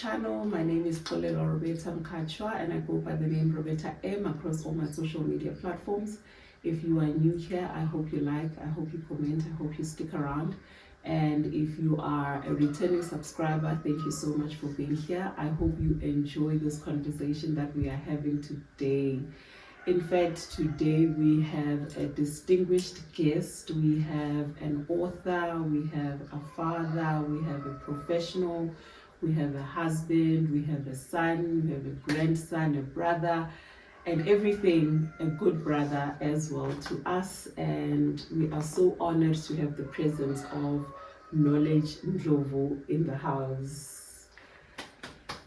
channel. My name is Polelo Roberta Mkachwa and I go by the name Roberta M across all my social media platforms. If you are new here, I hope you like, I hope you comment, I hope you stick around. And if you are a returning subscriber, thank you so much for being here. I hope you enjoy this conversation that we are having today. In fact, today we have a distinguished guest. We have an author, we have a father, we have a professional, we have a husband, we have a son, we have a grandson, a brother, and everything, a good brother as well to us. And we are so honored to have the presence of Knowledge Ndlovu in the house.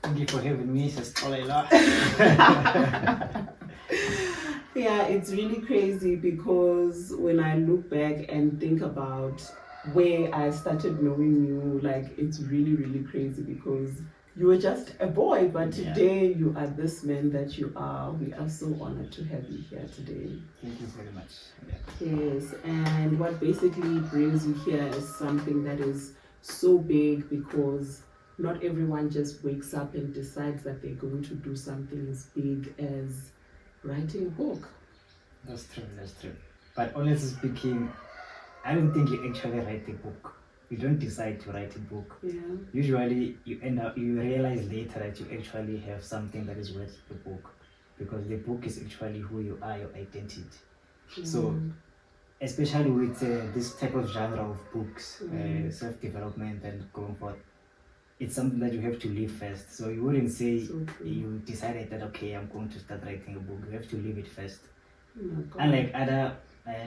Thank you for having me, Sister Olela. Yeah, it's really crazy because when I look back and think about where I started knowing you, like it's really, really crazy because you were just a boy, but today you are this man that you are. We are so honored to have you here today. Thank you very much. Yes, and what basically brings you here is something that is so big because not everyone just wakes up and decides that they're going to do something as big as writing a book. That's true. But honestly speaking, I don't think you actually write a book. You don't decide to write a book. Yeah. Usually you realize later that you actually have something that is worth the book, because the book is actually who you are, your identity. So especially with this type of genre of books, self-development and going forth, it's something that you have to live first. So you wouldn't say you decided that, okay, I'm going to start writing a book. You have to live it first. Unlike other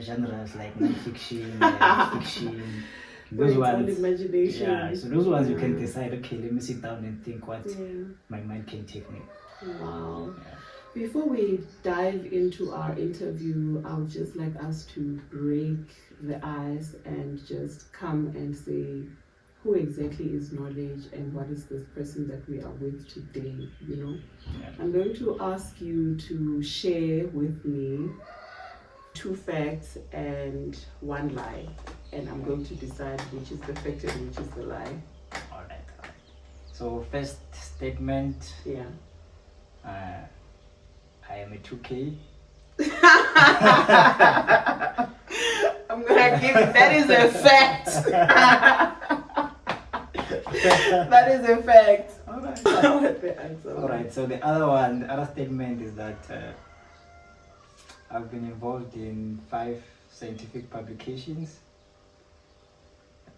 genres like non-fiction, fiction, those ones, imagination. Yeah, so those ones you can decide, okay, let me sit down and think what my mind can take me. Wow. Yeah. Before we dive into our interview, I would just like us to break the ice and just come and say, who exactly is Knowledge and what is this person that we are with today, you know? Yeah. I'm going to ask you to share with me 2 facts and 1 lie, and I'm going to decide which is the fact and which is the lie. All right. So first statement, I am a 2K. I'm gonna give that is a fact. That is a fact. All right. I want the answer. All right. So the other statement is that I've been involved in 5 scientific publications.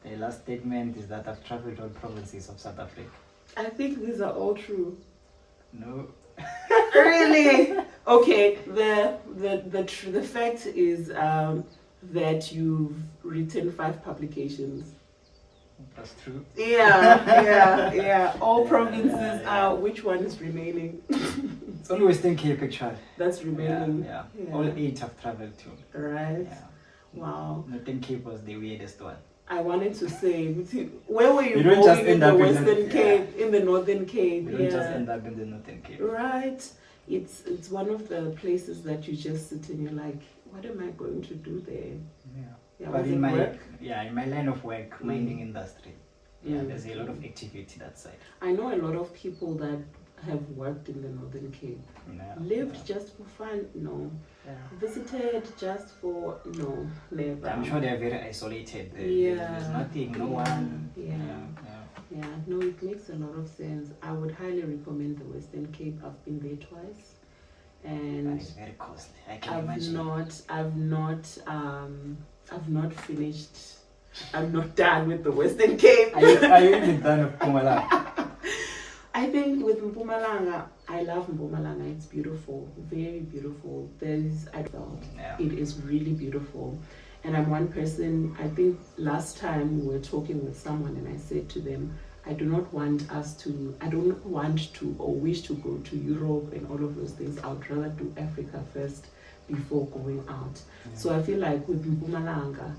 The last statement is that I've traveled all provinces of South Africa. I think these are all true. No. Really? Okay. The fact is that you've written 5 publications. That's true. Yeah. All provinces are. Which one is remaining? It's only Western Cape actually. That's remaining. Yeah. All 8 have traveled to. Right. Yeah. Wow. Northern Cape was the weirdest one. I wanted to say, where were you don't going just in end the up Western Cape, in the Northern Cape? You don't just end up in the Northern Cape. Right. It's one of the places that you just sit and you're like, what am I going to do there? Yeah. But in my line of work, mining industry, there's a lot of activity that side. I know a lot of people that have worked in the Northern Cape. Lived just for fun? No. Visited just for? No, never. I'm sure they're very isolated. There's nothing, no one. Yeah, no, it makes a lot of sense. I would highly recommend the Western Cape. I've been there twice. And it's very costly. I can imagine. I've not finished. I'm not done with the Western Cape. Are you even done with Mpumalanga? I think with Mpumalanga, I love Mpumalanga. It's beautiful, very beautiful. It is really beautiful. And I'm one person, I think last time we were talking with someone and I said to them, I don't want to or wish to go to Europe and all of those things. I would rather do Africa first before going out. So I feel like with Mpumalanga,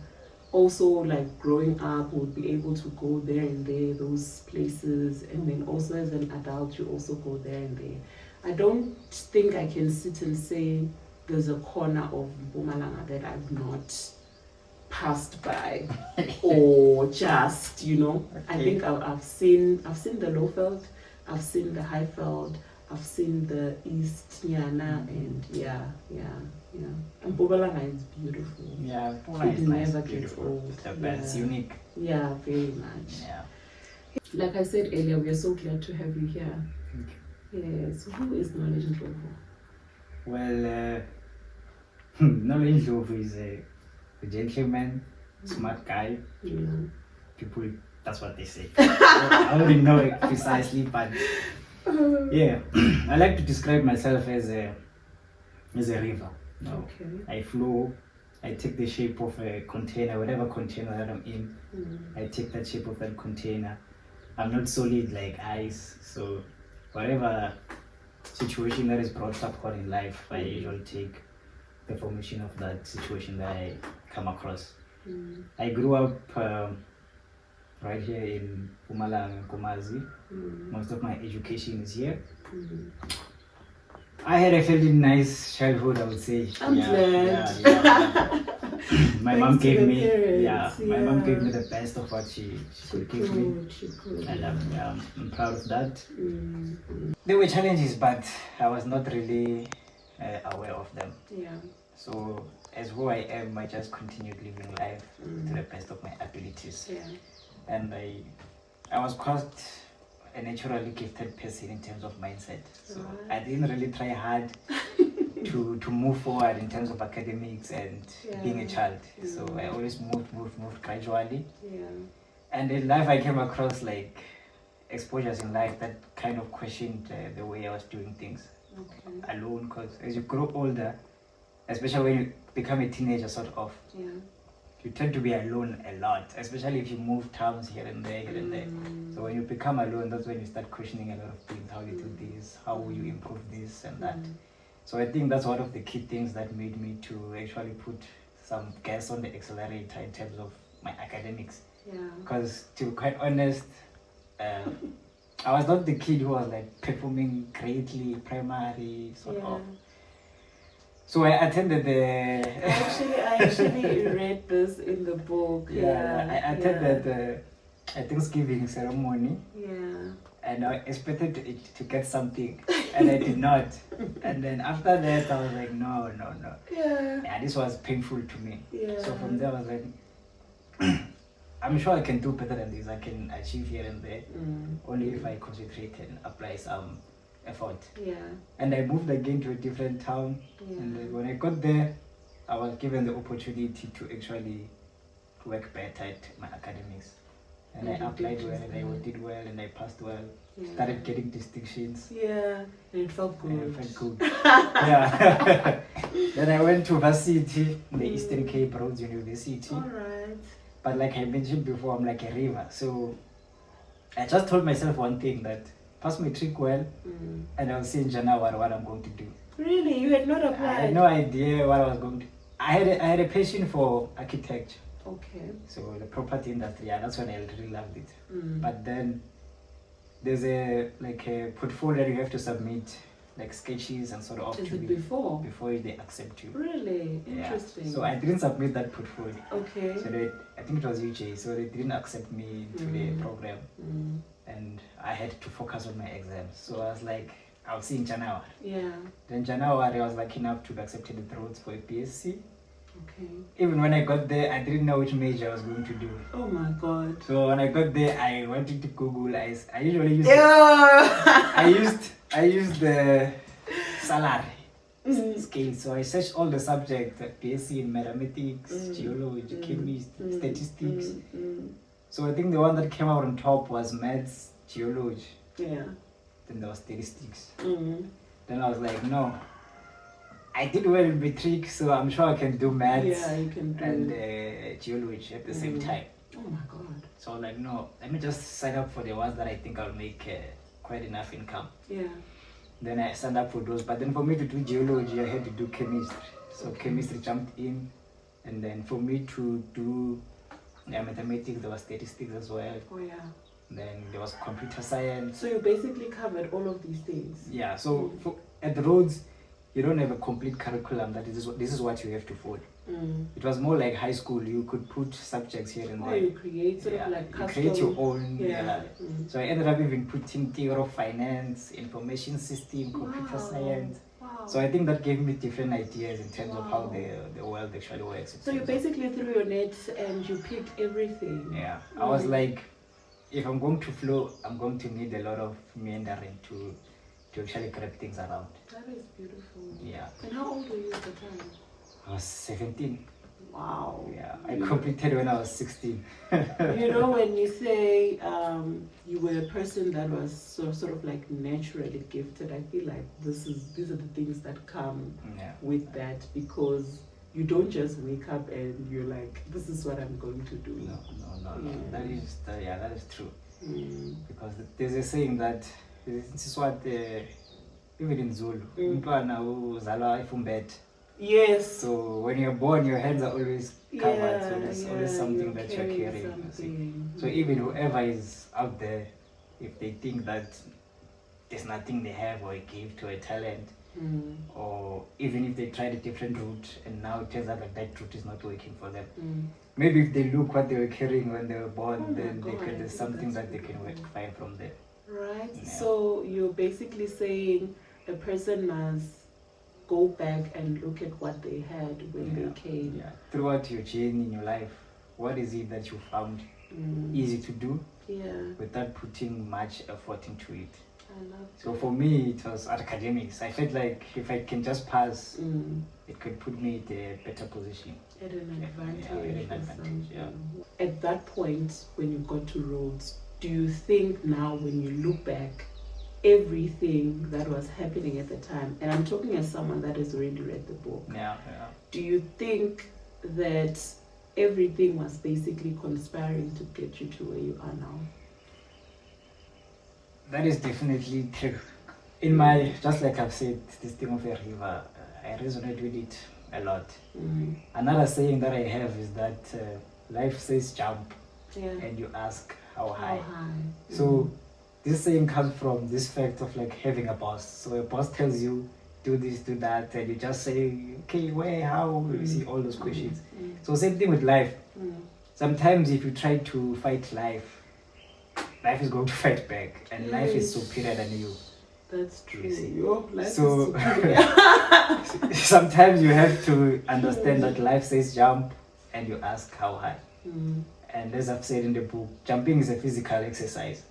also like growing up, would be able to go there and there, those places, and then also as an adult, you also go there and there. I don't think I can sit and say there's a corner of Mpumalanga that I've not passed by or just, you know. Okay. I think I've seen the Lowveld, I've seen the Highveld, I've seen the East Nyana, and yeah. And Mpumalanga is beautiful. Yeah, It never gets old. It's unique. Yeah, very much. Yeah. Like I said earlier, we are so glad to have you here. Yes. Who is Knowledge Ndlovu? Well, Knowledge Ndlovu is a gentleman, smart guy. Yeah. People, that's what they say. I wouldn't know it precisely, but yeah, I like to describe myself as a river. Okay. I flow. I take the shape of a container, whatever container that I'm in. I take that shape of that container. I'm not solid like ice, so whatever situation that is brought up in life, I usually take the formation of that situation that I come across. I grew up right here in Mpumalanga, Komazi. Most of my education is here. I had a fairly nice childhood, I would say. I'm glad. My mom gave me, parents, my mom gave me the best of what she could give me, She could. and I'm proud of that. There were challenges, but I was not really aware of them. Yeah. So as who I am, I just continued living life to the best of my abilities. Yeah. And I was quite a naturally gifted person in terms of mindset. So I didn't really try hard to move forward in terms of academics and being a child. So I always moved gradually. Yeah. And in life I came across like exposures in life that kind of questioned the way I was doing things alone, because as you grow older, especially when you become a teenager sort of, you tend to be alone a lot, especially if you move towns here and there. So when you become alone, that's when you start questioning a lot of things, how you do this, how will you improve this and that. So I think that's one of the key things that made me to actually put some gas on the accelerator in terms of my academics. Because to be quite honest, I was not the kid who was like performing greatly primary sort of. So I attended the. I actually read this in the book. I attended the Thanksgiving ceremony. And I expected to get something, and I did not. And then after that, I was like, no. Yeah, this was painful to me. So from there, I was like, I'm sure I can do better than this. I can achieve here and there, only if I concentrate and apply some effort. And I moved again to a different town. And then when I got there, I was given the opportunity to actually work better at my academics. And I applied well, and I did well, and I passed well. Started getting distinctions. And it felt good. And it felt good. Yeah. Then I went to varsity, the Eastern Cape Rhodes University. Alright. But like I mentioned before, I'm like a river. So I just told myself one thing, that pass my trick well, and I'll see in January what I'm going to do. Really? You had not applied? I had no idea what I was going to. I had a passion for architecture. Okay. So the property industry, that's when I really loved it. But then there's a portfolio you have to submit, like sketches and sort of. Is it before they accept you? Really? Interesting. So I didn't submit that portfolio. Okay. So I think it was UJ, so they didn't accept me into the program. And I had to focus on my exams. So I was like, I'll see in January. Then January I was lucky enough to be accepted at Rhodes for a BSc. Okay. Even when I got there, I didn't know which major I was going to do. Oh my god. So when I got there, I went into Google. I usually use I used the salary scale. So I searched all the subjects, BSc in mathematics, geology, chemistry, statistics. So I think the one that came out on top was maths, geology. Then there was statistics. Then I was like, no. I did well in matric, so I'm sure I can do maths you can do. And geology at the same time. Oh my god. So I was like, no, let me just sign up for the ones that I think I'll make quite enough income. Then I signed up for those. But then for me to do geology, I had to do chemistry. So chemistry jumped in. And then for me to do mathematics, there was statistics as well. Then there was computer science. So you basically covered all of these things. So at the Rhodes, you don't have a complete curriculum that this is what you have to follow. It was more like high school. You could put subjects here and there. You create sort of like you custom. create your own. Yeah. So I ended up even putting theory of finance, information system, computer science. Wow. So I think that gave me different ideas in terms of how the world actually works. So you basically threw your net and you picked everything. Yeah. I was like, if I'm going to flow, I'm going to need a lot of meandering to actually grab things around. That is beautiful. Yeah. And how old were you at the time? I was 17. Wow. Yeah, I completed when I was 16. You know, when you say you were a person that was sort of like naturally gifted, I feel like these are the things that come with that, because you don't just wake up and you're like, this is what I'm going to do. No. That is true. Because there's a saying that this is what even in Zulu, yes. So when you're born, your hands are always covered. So there's always something that you're carrying. So even whoever is out there, if they think that there's nothing they have or a gift or a talent, or even if they tried a different route and now it turns out that route is not working for them, maybe if they look what they were carrying when they were born, then there's something that they can find from there. Right. Yeah. So you're basically saying a person must go back and look at what they had when they came. Yeah. Throughout your journey in your life, what is it that you found easy to do without putting much effort into it? I love that. So for me, it was academics. I felt like if I can just pass, it could put me in a better position. At an advantage. Yeah. At that point, when you got to Rhodes, do you think now, when you look back, everything that was happening at the time, and I'm talking as someone that has already read the book, do you think that everything was basically conspiring to get you to where you are now? That is definitely true. In my, just like I've said, this thing of a river, I resonate with it a lot. Another saying that I have is that life says jump, and you ask how high. So this saying comes from this fact of like having a boss. So a boss tells you, do this, do that, and you just say, okay, where, how, you see all those questions. So same thing with life. Sometimes if you try to fight life is going to fight back, and life is superior than you. That's true. So sometimes you have to understand that life says jump, and you ask how high. And as I've said in the book, jumping is a physical exercise.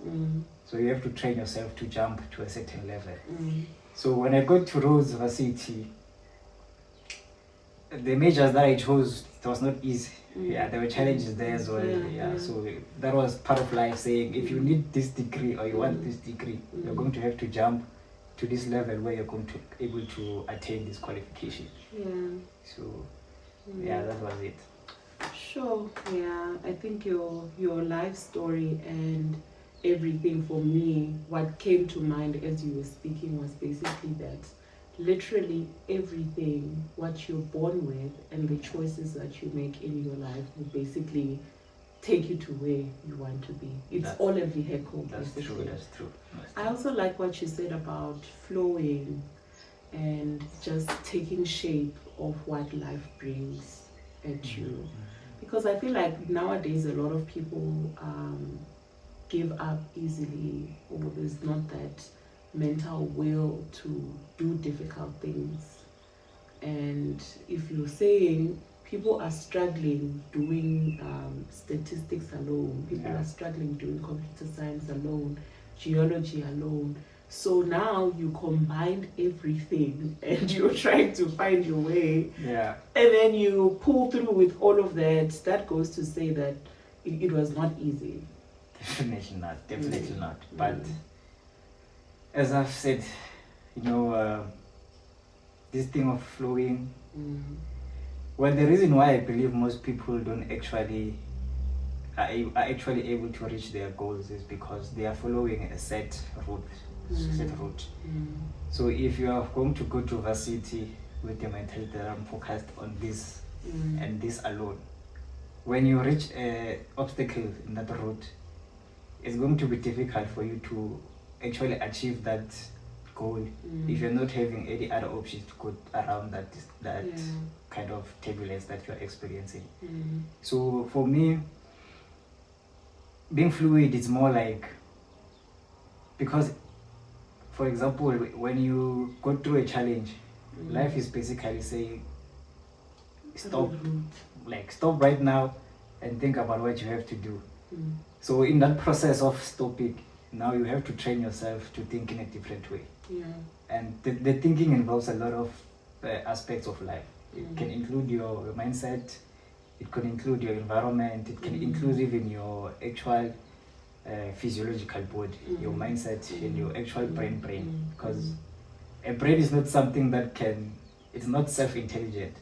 So you have to train yourself to jump to a certain level. So when I got to Rhodes University, the majors that I chose, it was not easy. There were challenges there as well. So that was part of life, saying if you need this degree or you want this degree, you're going to have to jump to this level where you're going to be able to attain this qualification. So that was it. Sure. I think your life story and everything, for me, what came to mind as you were speaking was basically that literally everything, what you're born with and the choices that you make in your life will basically take you to where you want to be. It's all a vehicle. That's true. I also like what you said about flowing and just taking shape of what life brings at you. Because I feel like nowadays a lot of people give up easily, or there's not that mental will to do difficult things. And if you're saying people are struggling doing statistics alone, people are struggling doing computer science alone, geology alone, so now you combined everything and you're trying to find your way, and then you pull through with all of that. That goes to say that it was not easy. Definitely not. But as I've said, this thing of flowing, well, the reason why I believe most people don't actually are actually able to reach their goals is because they are following a set route. So if you are going to go to varsity with the mentality that I'm focused on this and this alone, when you reach an obstacle in that route, it's going to be difficult for you to actually achieve that goal if you're not having any other options to go around that Yeah. kind of turbulence that you're experiencing. Mm. So for me, being fluid is more like, because for example, when you go through a challenge, life is basically saying stop, like stop right now and think about what you have to do. So in that process of stopping, now you have to train yourself to think in a different way. Yeah. And the thinking involves a lot of aspects of life. It can include your mindset, it can include your environment, it can include even your actual physiological body, your mindset and your actual brain. Because a brain is not something that it's not self-intelligent.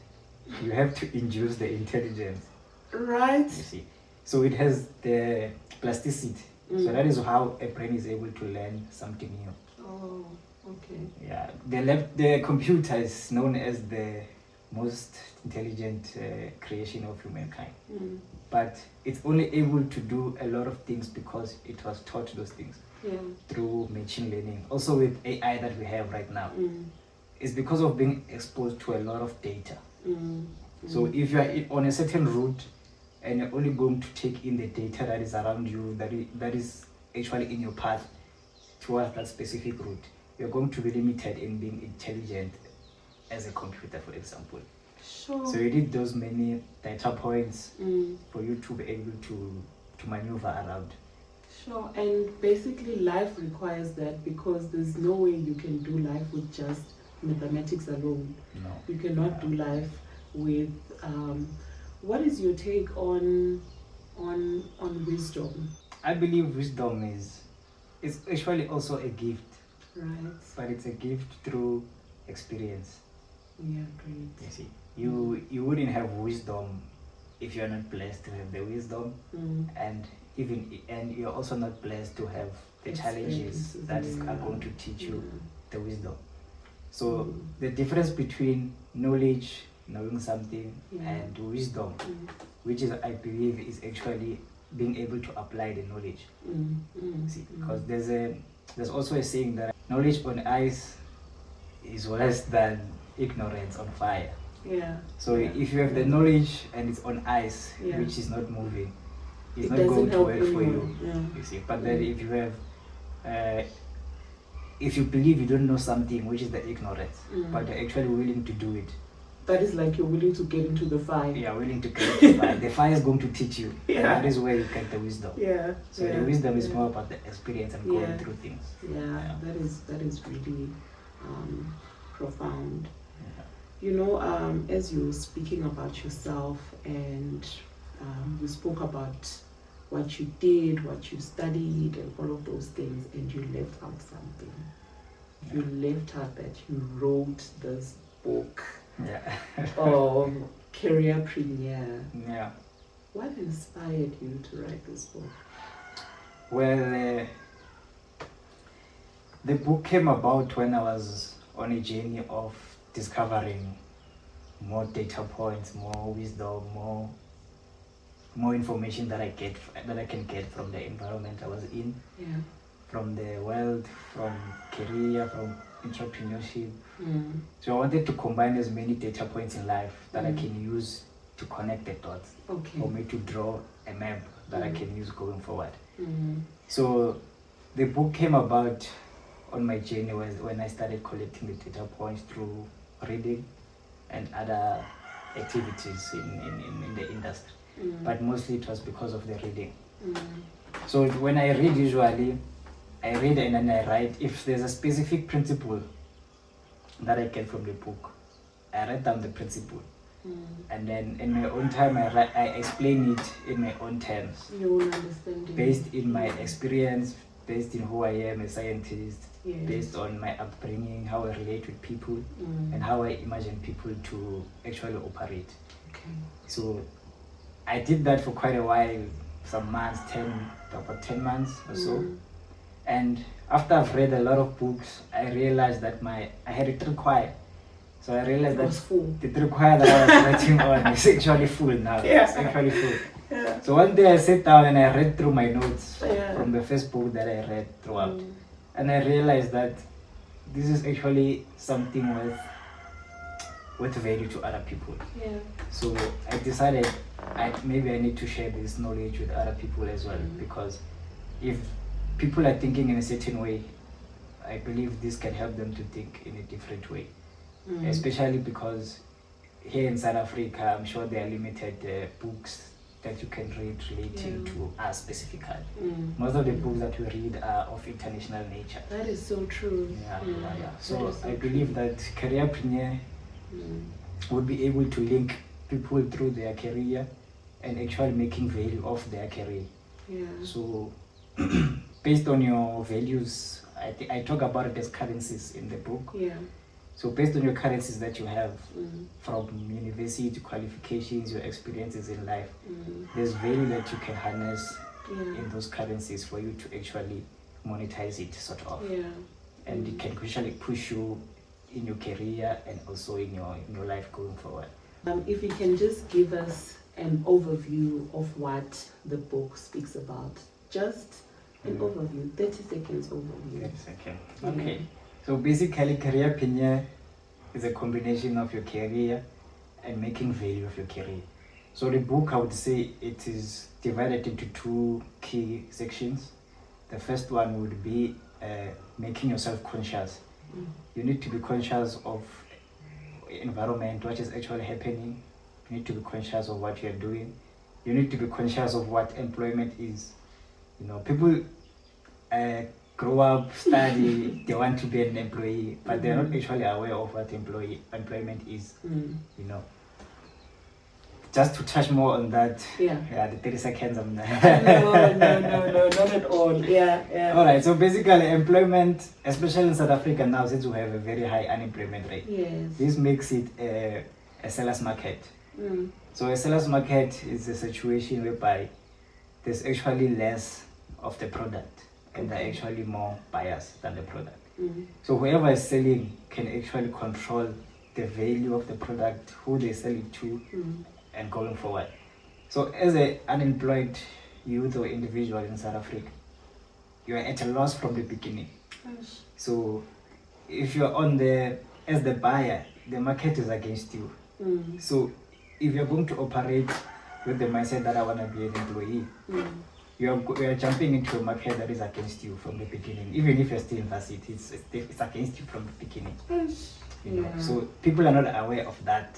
You have to induce the intelligence. Right. You see. So it has the plasticity. So that is how a brain is able to learn something new. Oh, okay. Yeah, the computer is known as the most intelligent creation of humankind. But it's only able to do a lot of things because it was taught those things through machine learning. Also with AI that we have right now, it's because of being exposed to a lot of data. So if you are on a certain route and you're only going to take in the data that is around you, that is actually in your path towards that specific route, you're going to be limited in being intelligent as a computer, for example. Sure. So you need those many data points for you to be able to maneuver around. Sure, and basically life requires that, because there's no way you can do life with just mathematics alone. No. You cannot do life with what is your take on wisdom? I believe wisdom is actually also a gift. Right. But it's a gift through experience. Yeah, great. You see, you wouldn't have wisdom if you're not blessed to have the wisdom, and you're also not blessed to have the challenges that are going to teach you the wisdom. So the difference between knowledge, knowing something, and wisdom, which is, I believe, is actually being able to apply the knowledge. See, because there's also a saying that knowledge on ice is worse than ignorance on fire. Yeah. So if you have the knowledge and it's on ice, which is not moving, it's not going to work for you. You see, but then if you have if you believe you don't know something, which is the ignorance, but you're actually willing to do it, that is like you're willing to get into the fire. Yeah, willing to get into the fire. The fire is going to teach you. And that is where you get the wisdom. Yeah. So the wisdom is more about the experience and going through things. Yeah, that is really profound. You know, as you were speaking about yourself, and you spoke about what you did, what you studied, and all of those things, and you left out something. You left out that you wrote this book. Career premiere. Yeah. What inspired you to write this book? Well, the book came about when I was on a journey of discovering more data points, more wisdom, more information that I can get from the environment I was in, from the world, from career, from entrepreneurship. So I wanted to combine as many data points in life that I can use to connect the dots, for me to draw a map that I can use going forward. So the book came about on my journey when I started collecting the data points through reading and other activities in the industry. But mostly it was because of the reading. So when I read, usually I read and then I write. If there's a specific principle that I get from the book, I write down the principle. And then in my own time, I explain it in my own terms. Your own understanding. Based in my experience, based in who I am, a scientist, based on my upbringing, how I relate with people, and how I imagine people to actually operate. So I did that for quite a while, some months, about 10 months or so. And after I've read a lot of books, I realized that I had a tripwire. So I realized that the tripwire that I was writing on is actually full now. It's actually full. So one day I sat down and I read through my notes from the first book that I read throughout. And I realized that this is actually something worth value to other people. Yeah. So I decided maybe I need to share this knowledge with other people as well, because if people are thinking in a certain way, I believe this can help them to think in a different way. Especially because here in South Africa, I'm sure there are limited books that you can read relating to us specifically. Most of the books that we read are of international nature. That is so true. Yeah. So I believe that careerpreneur would be able to link people through their career and actually making value of their career. Yeah. So based on your values, I talk about it as currencies in the book. Yeah. So based on your currencies that you have from university qualifications, your experiences in life, there's value that you can harness in those currencies for you to actually monetize it, sort of. Yeah. And it can actually push you in your career and also in your life going forward. If you can just give us an overview of what the book speaks about, just an overview, 30 seconds overview. 30 seconds. Okay. So basically, careerpreneur is a combination of your career and making value of your career. So the book, I would say, it is divided into two key sections. The first one would be making yourself conscious. You need to be conscious of environment, what is actually happening. You need to be conscious of what you are doing. You need to be conscious of what employment is. You know, people grow up, study, they want to be an employee, but they're not actually aware of what employment is. You know, just to touch more on that. Yeah, the 30 seconds I'm there. No, not at all. Yeah. All right. So basically, employment, especially in South Africa now, since we have a very high unemployment rate, this makes it a seller's market. So a seller's market is a situation whereby there's actually less of the product and there are actually more buyers than the product. So whoever is selling can actually control the value of the product, who they sell it to, and going forward. So as an unemployed youth or individual in South Africa, you are at a loss from the beginning. So if you're as the buyer, the market is against you. So if you're going to operate with the mindset that I want to be an employee, you are jumping into a market that is against you from the beginning. Even if you're still in varsity, it's against you from the beginning. You know? So people are not aware of that.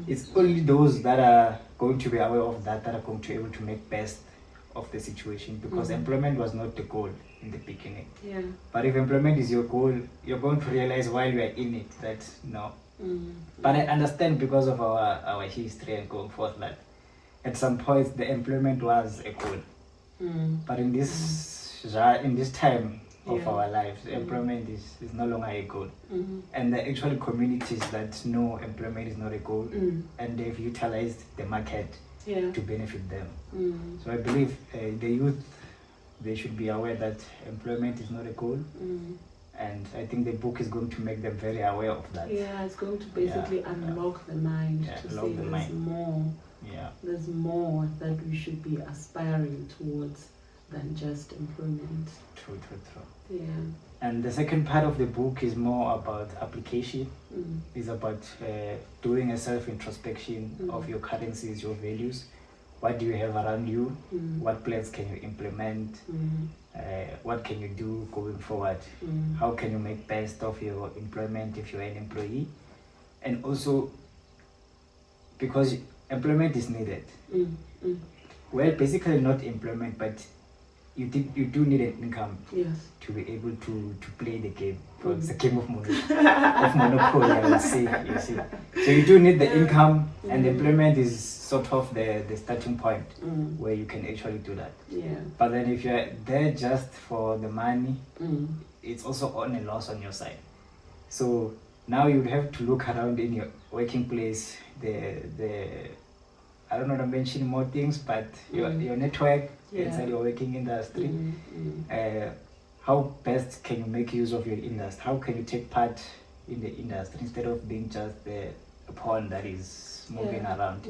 It's only those that are going to be aware of that are going to be able to make best of the situation, because employment was not the goal in the beginning. But if employment is your goal, you're going to realize while you are in it that no. But I understand because of our history and going forth that at some point the employment was a goal. But in this time of our lives, employment is no longer a goal. And there are actually communities that know employment is not a goal, and they've utilized the market to benefit them. So I believe the youth, they should be aware that employment is not a goal. And I think the book is going to make them very aware of that. Yeah, it's going to basically unlock the mind to say there's more. There's more that we should be aspiring towards than just employment. True. Yeah. And the second part of the book is more about application. It's about doing a self-introspection of your currencies, your values. What do you have around you? What plans can you implement? What can you do going forward? How can you make best of your employment if you're an employee? And also, because employment is needed. Well, basically not employment, but you do need an income to be able to play the game. So it's a game of monopoly, I would say. You see, so you do need the income, and employment is sort of the starting point where you can actually do that. But then if you're there just for the money, it's also on a loss on your side. So now you have to look around in your working place, I don't know to mention more things, but your network inside your working industry. How best can you make use of your industry? How can you take part in the industry instead of being just a pawn that is moving around?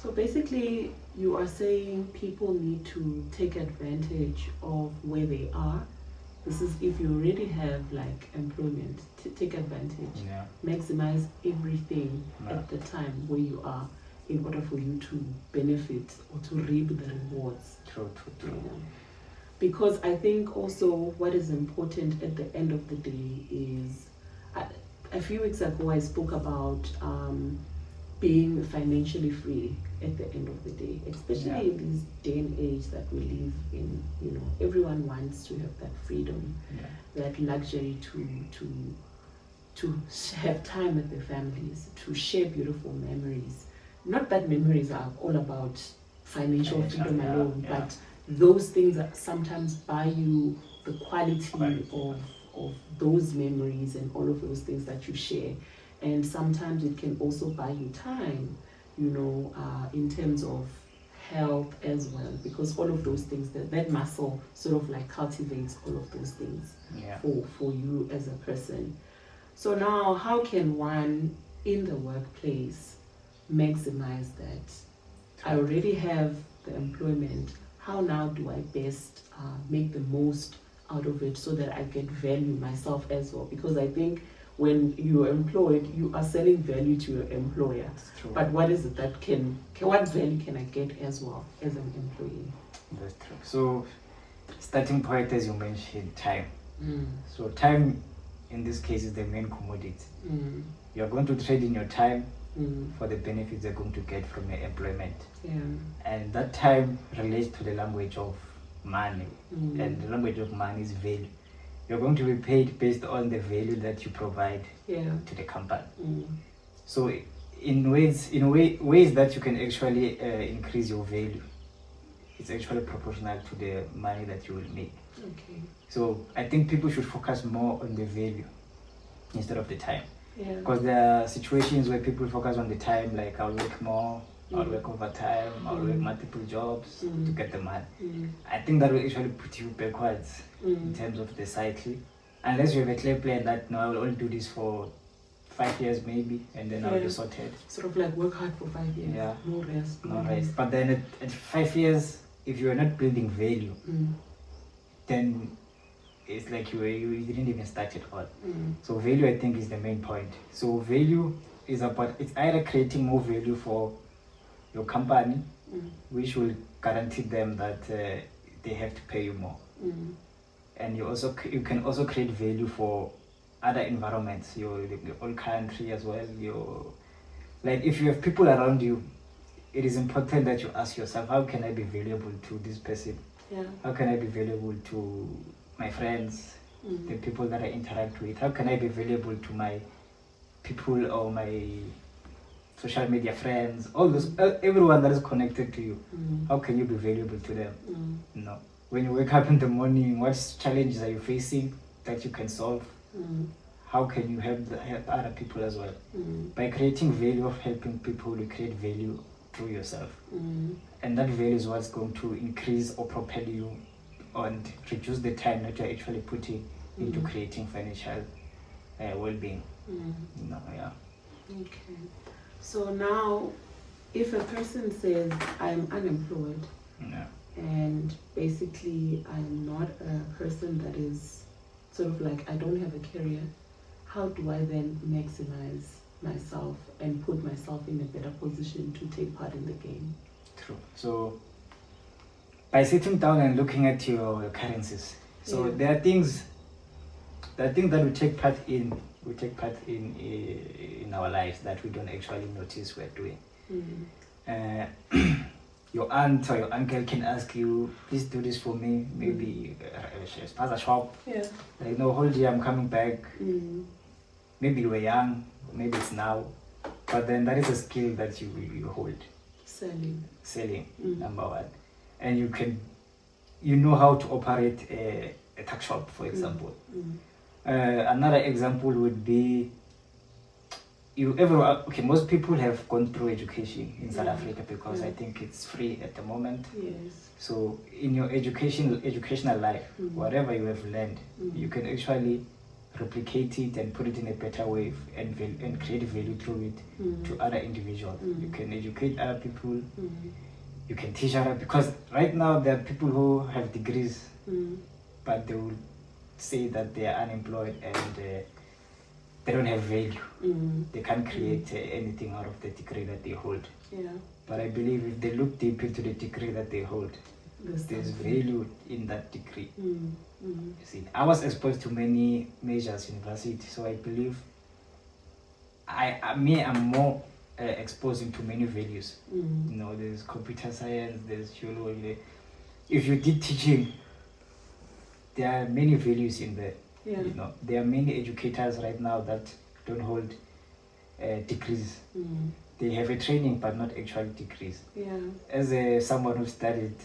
So basically, you are saying people need to take advantage of where they are, This is if you already have like employment, take advantage, Yeah. maximize everything Yeah. at the time where you are, in order for you to benefit or to reap the rewards. True. Yeah. Because I think also what is important at the end of the day is, a few weeks ago I spoke about being financially free at the end of the day, especially in this day and age that we live in. You know, everyone wants to have that freedom, that luxury to have time with their families, to share beautiful memories. Not that memories are all about financial freedom alone, but those things that sometimes buy you the quality of those memories and all of those things that you share. And sometimes it can also buy you time, you know, in terms of health as well, because all of those things, that muscle sort of like cultivates all of those things for you as a person. So now, how can one in the workplace maximize that? I already have the employment. How now do I best make the most out of it so that I get value myself as well? Because I think when you're employed, you are selling value to your employer. But what is it that what value can I get as well as an employee? That's true. So, starting point, as you mentioned, time. So time in this case is the main commodity. You're going to trade in your time for the benefits you're going to get from your employment. And that time relates to the language of money. And the language of money is value. You're going to be paid based on the value that you provide to the company. So in ways that you can actually increase your value, it's actually proportional to the money that you will make. So I think people should focus more on the value instead of the time. Because there are situations where people focus on the time, like I'll work more, I'll work overtime, I'll work multiple jobs to get the money. I think that will actually put you backwards in terms of the cycle. Unless you have a clear plan that, no, I will only do this for 5 years maybe, and then I'll be sorted. Sort of like work hard for 5 years, no rest. No rest. But then at 5 years, if you are not building value, then it's like you didn't even start at all. So value, I think, is the main point. So value is about, it's either creating more value for your company, which will guarantee them that they have to pay you more. And you can also create value for other environments, your whole country as well. Like if you have people around you, it is important that you ask yourself, how can I be valuable to this person? How can I be valuable to my friends, the people that I interact with? How can I be valuable to my people or my social media friends? All those, everyone that is connected to you. How can you be valuable to them? No. When you wake up in the morning, what challenges are you facing that you can solve? How can you help other people as well? By creating value of helping people, you create value through yourself. And that value is what's going to increase or propel you and reduce the time that you're actually putting into creating financial well-being. Okay. So now, if a person says, I'm unemployed, and basically I'm not a person that is sort of like, I don't have a career, how do I then maximize myself and put myself in a better position to take part in the game? True. So by sitting down and looking at your currencies, so there are things that we take part in our lives that we don't actually notice we're doing. Your aunt or your uncle can ask you, please do this for me, maybe start a shop. Like, no, hold here, I'm coming back. Maybe you were young, maybe it's now, but then that is a skill that you hold. Selling, number one. And you know how to operate a tuck shop, for example. Another example would be, most people have gone through education in South Africa because I think it's free at the moment. So in your educational life, whatever you have learned, you can actually replicate it and put it in a better way and create value through it to other individuals. You can educate other people, you can teach other, because right now there are people who have degrees, but they will say that they are unemployed and they don't have value. They can't create anything out of the degree that they hold. Yeah. But I believe if they look deep into the degree that they hold, there's value in that degree. You see, I was exposed to many majors university, so I believe I'm more exposed into many values. You know, there's computer science, there's geology. If you did teaching, there are many values in there. Yeah. You know, there are many educators right now that don't hold degrees. They have a training but not actual degrees. Yeah. As someone who studied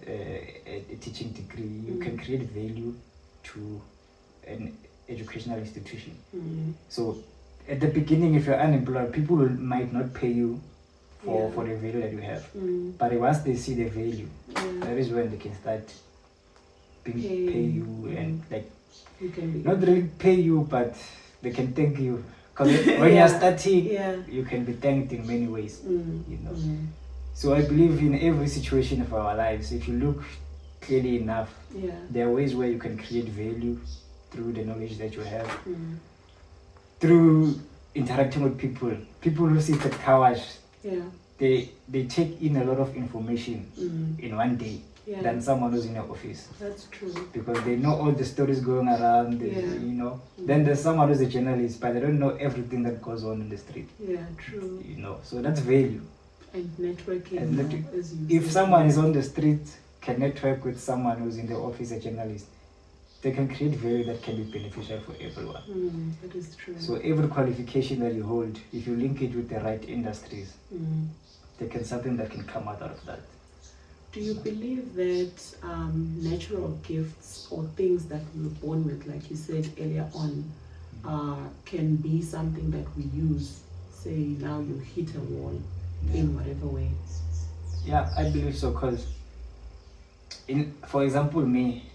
a teaching degree, you can create value to an educational institution. So at the beginning, if you're unemployed, people might not pay you for the value that you have. But once they see the value, that is when they can start pay you and like you can not really pay you, but they can thank you. Because when you're starting, you can be thanked in many ways. You know. So I believe in every situation of our lives, if you look clearly enough, there are ways where you can create value through the knowledge that you have, through interacting with people. People who sit at car wash, they take in a lot of information in one day than someone who's in an office. That's true. Because they know all the stories going around, you know. Then there's someone who's a journalist, but they don't know everything that goes on in the street. Yeah, true. You know, so that's value. And networking. And if someone is on the street can network with someone who's in the office, a journalist, they can create value that can be beneficial for everyone. That is true. So every qualification that you hold, if you link it with the right industries, there can something that can come out of that. Do you believe that natural gifts or things that we're born with, like you said earlier on, can be something that we use? Say now you hit a wall in whatever way. Yeah, I believe so. Because, for example, me,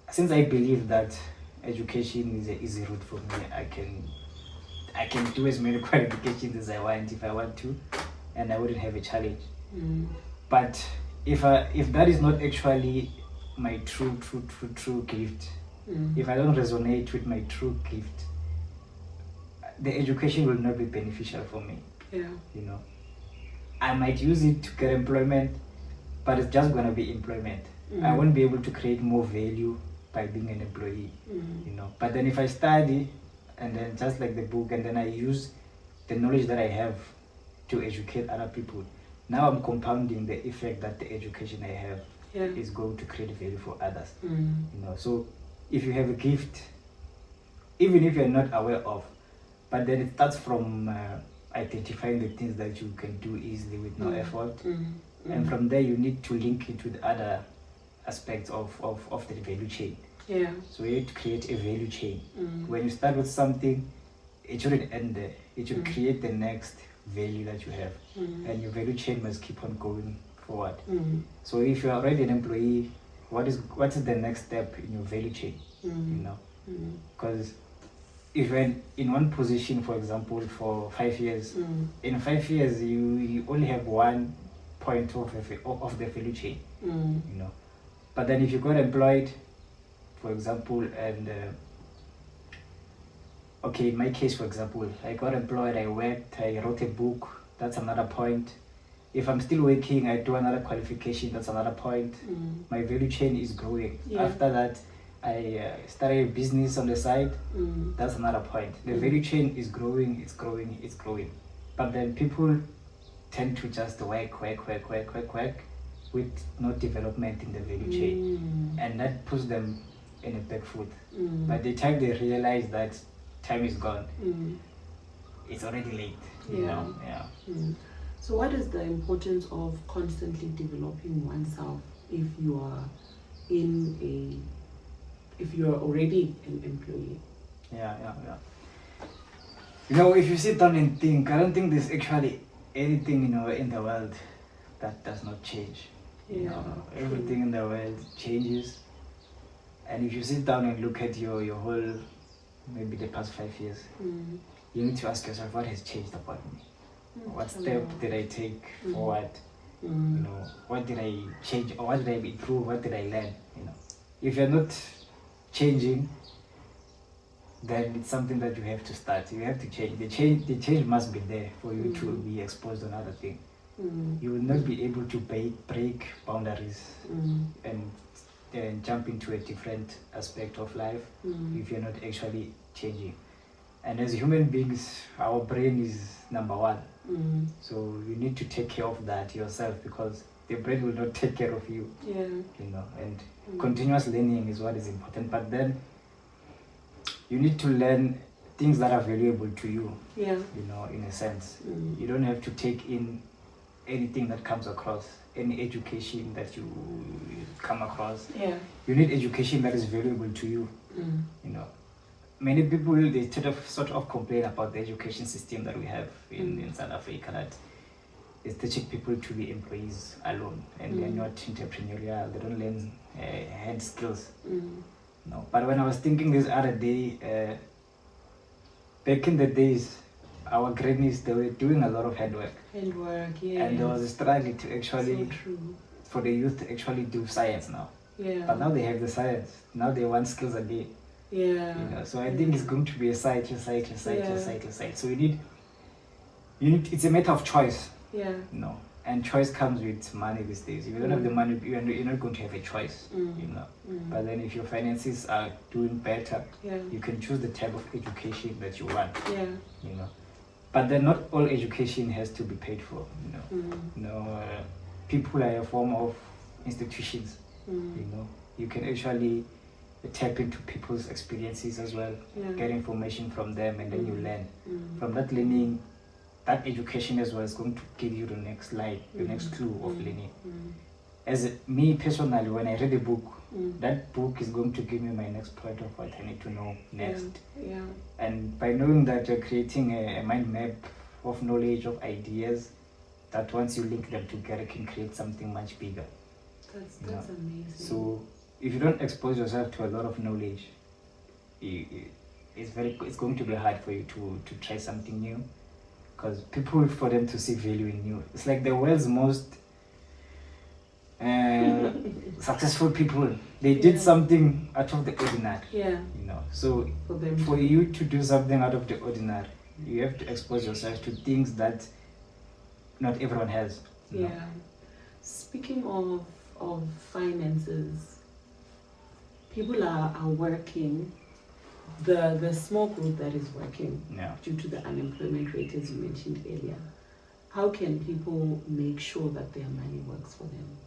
since I believe that education is an easy route for me, I can do as many qualifications as I want if I want to, and I wouldn't have a challenge. But if that is not actually my true gift, if I don't resonate with my true gift, the education will not be beneficial for me. Yeah. You know, I might use it to get employment, but it's just gonna be employment. I won't be able to create more value by being an employee. You know, but then if I study and then just like the book, and then I use the knowledge that I have to educate other people, now I'm compounding the effect that the education I have is going to create value for others. You know, so if you have a gift, even if you're not aware of, but then it starts from identifying the things that you can do easily with no effort, and from there you need to link it with other aspects of the value chain. Yeah. So you need to create a value chain. When you start with something, it shouldn't end there. It should create the next value that you have, and your value chain must keep on going forward. So if you're already an employee, what is the next step in your value chain? You know, because if you're in one position, for example, for 5 years, in 5 years you only have one point of the value chain. You know, but then if you got employed, for example, and okay, in my case, for example, I got employed, I worked, I wrote a book, that's another point. If I'm still working, I do another qualification, that's another point. My value chain is growing. After that, I started a business on the side, that's another point. The value chain is growing, it's growing, it's growing. But then people tend to just work with no development in the value chain. And that puts them in a back foot. By the time they realize that time is gone, it's already late. You know? So what is the importance of constantly developing oneself if you are if you are already an employee? You know, if you sit down and think, I don't think there's actually anything, you know, in the world that does not change. You know, everything in the world changes. And if you sit down and look at your whole, maybe the past 5 years, you need to ask yourself, what has changed about me? What step did I take forward? You know, what did I change, or what did I improve? What did I learn? You know, if you're not changing, then it's something that you have to start. You have to change. The change must be there for you to be exposed to another thing. You will not be able to break boundaries and jump into a different aspect of life if you're not actually changing. And as human beings, our brain is number one. So you need to take care of that yourself, because the brain will not take care of you. You know, and continuous learning is what is important. But then you need to learn things that are valuable to you. You know, in a sense. You don't have to take in anything that comes across, any education that you come across. You need education that is valuable to you. You know, many people, they sort of complain about the education system that we have in South Africa, that is teaching people to be employees alone, and they're not entrepreneurial. They don't learn hand skills. No, but when I was thinking this other day, back in the days, our grannies, they were doing a lot of handwork. And there was a struggle to actually, for the youth to actually do science now. But now they have the science. Now they want skills again. You know, so I think it's going to be a cycle. So you need, it's a matter of choice. You know, and choice comes with money these days. If you don't have the money, you're not going to have a choice. You know, but then if your finances are doing better, you can choose the type of education that you want. You know, but then not all education has to be paid for. You know, people are a form of institutions. You know, you can actually tap into people's experiences as well, get information from them, and then you learn. From that learning, that education as well is going to give you the next light, the next clue of learning. As me personally, when I read a book, that book is going to give me my next point of what I need to know next. And by knowing that you're creating a mind map of knowledge, of ideas, that once you link them together can create something much bigger. That's amazing. So if you don't expose yourself to a lot of knowledge, it's going to be hard for you to try something new, because people, for them to see value in you, it's like the world's most successful people, they did something out of the ordinary. You know, so for you to do something out of the ordinary, you have to expose yourself to things that not everyone has. You know? Speaking of finances, people are working. The small group that is working, due to the unemployment rate, as you mentioned earlier, how can people make sure that their money works for them?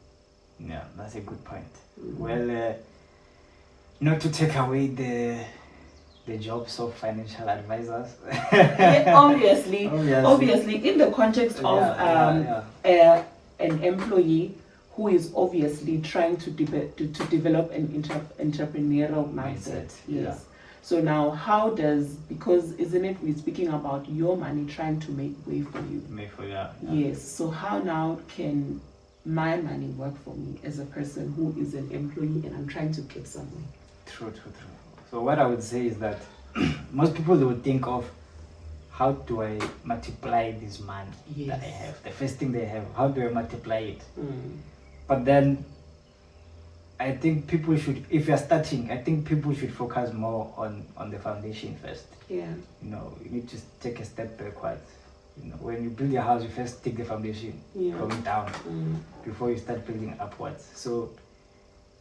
Yeah, that's a good point. Well, not to take away the jobs of financial advisors. Obviously, in the context of an employee who is obviously trying to develop an entrepreneurial mindset. So now, how does, because isn't it, we're speaking about your money trying to make way for you? Yes. So how now can my money work for me as a person who is an employee and I'm trying to get somewhere? True. So what I would say is that most people, they would think of, how do I multiply this money that I have? The first thing they have, how do I multiply it? But then I think people should, if you're starting, I think people should focus more on the foundation first. You know, you need to take a step backwards. You know, when you build your house, you first take the foundation going down before you start building upwards. So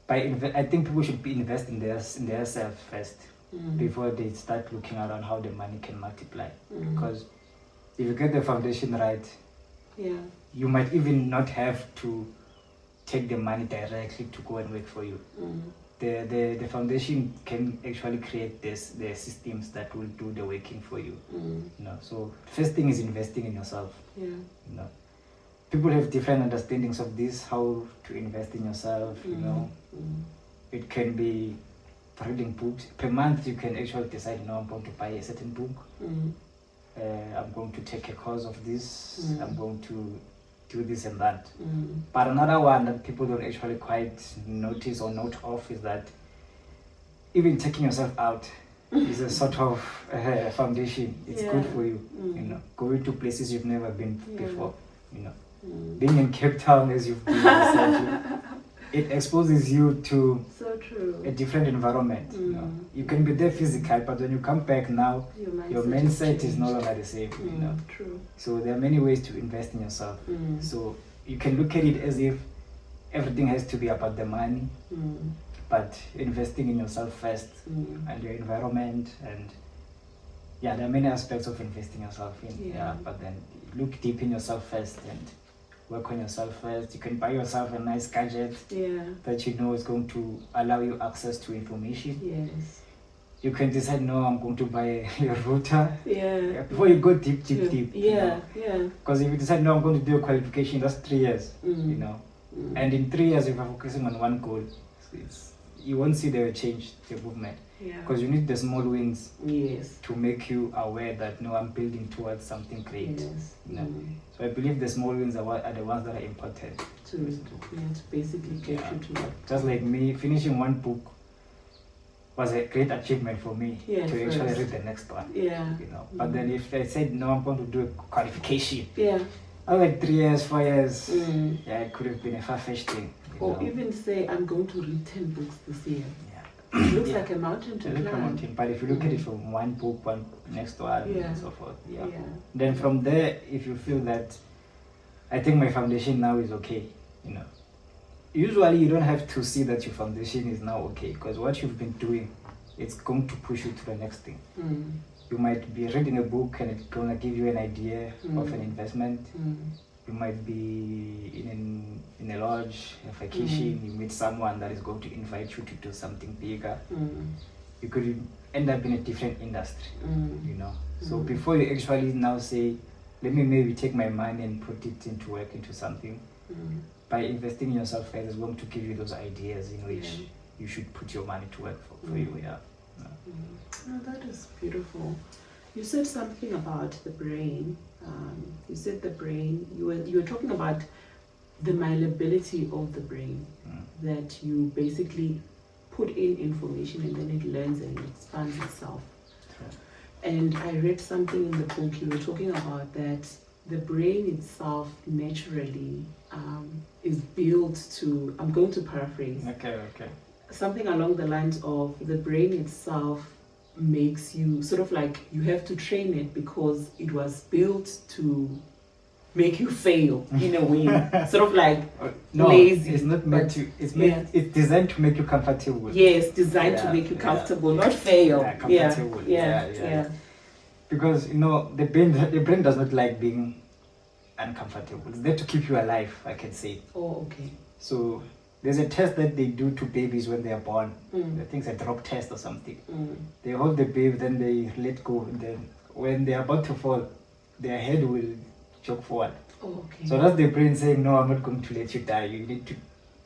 I think people should be investing in their self first before they start looking around how the money can multiply. Because if you get the foundation right, you might even not have to take the money directly to go and work for you. The foundation can actually create the systems that will do the working for you. You know, so first thing is investing in yourself. You know, people have different understandings of this, how to invest in yourself. You know, it can be reading books per month. You can actually decide, I'm going to buy a certain book. I'm going to take a course of this. I'm going to do this and that. But another one that people don't actually quite notice or note of is that even taking yourself out is a sort of foundation. It's good for you. You know, going to places you've never been before. You know, being in Cape Town as you've been recently. it exposes you to So true. a different environment. You know, you can be there physical, but when you come back now, your mindset is no longer the same. You know, True. so there are many ways to invest in yourself. So you can look at it as if everything has to be about the money, but investing in yourself first and your environment, and yeah, there are many aspects of investing yourself in. Yeah, but then look deep in yourself first and work on yourself first. You can buy yourself a nice gadget that you know is going to allow you access to information. Yes. You can decide, no, I'm going to buy a router. Yeah. Before you go deep. Yeah, Because if you decide, no, I'm going to do a qualification, that's 3 years, you know. And in 3 years, if you're focusing on one goal, you won't see the change, the movement. Because you need the small wins to make you aware that, no, I'm building towards something great. You know? So I believe the small wins are the ones that are important. To basically get you to that. Just like me, finishing one book was a great achievement for me to actually read the next one. You know. But then if I said, no, I'm going to do a qualification, I like 3 years, 4 years, it could have been a far-fetched thing. Or even say, I'm going to read 10 books this year. It looks like a mountain to climb. But if you look at it from one book, one next one, and so forth, then from there, if you feel that, I think my foundation now is okay, you know. Usually you don't have to see that your foundation is now okay, because what you've been doing, it's going to push you to the next thing. You might be reading a book and it's going to give you an idea of an investment. You might be in a lodge, a vacation, you meet someone that is going to invite you to do something bigger. You could end up in a different industry, you know. So before you actually now say, let me maybe take my money and put it into work, into something, by investing in yourself, it is going to give you those ideas in which you should put your money to work for you. Oh, that is beautiful. You said something about the brain. You said the brain. You were talking about the malleability of the brain. That you basically put in information and then it learns and it expands itself. And I read something in the book. You were talking about that the brain itself naturally is built to. I'm going to paraphrase. Okay. Something along the lines of the brain itself makes you sort of like you have to train it because it was built to make you fail in a way, sort of like lazy. It's not meant to. It's designed to make you comfortable. Yes, designed to make you comfortable, not fail. Comfortable. Yeah. Because you know the brain does not like being uncomfortable. It's there to keep you alive, I can say. Oh, okay. So there's a test that they do to babies when they are born. I think it's a drop test or something. They hold the baby, then they let go, and then when they're about to fall, their head will choke forward. Oh, okay. So that's the brain saying, no, I'm not going to let you die. You need to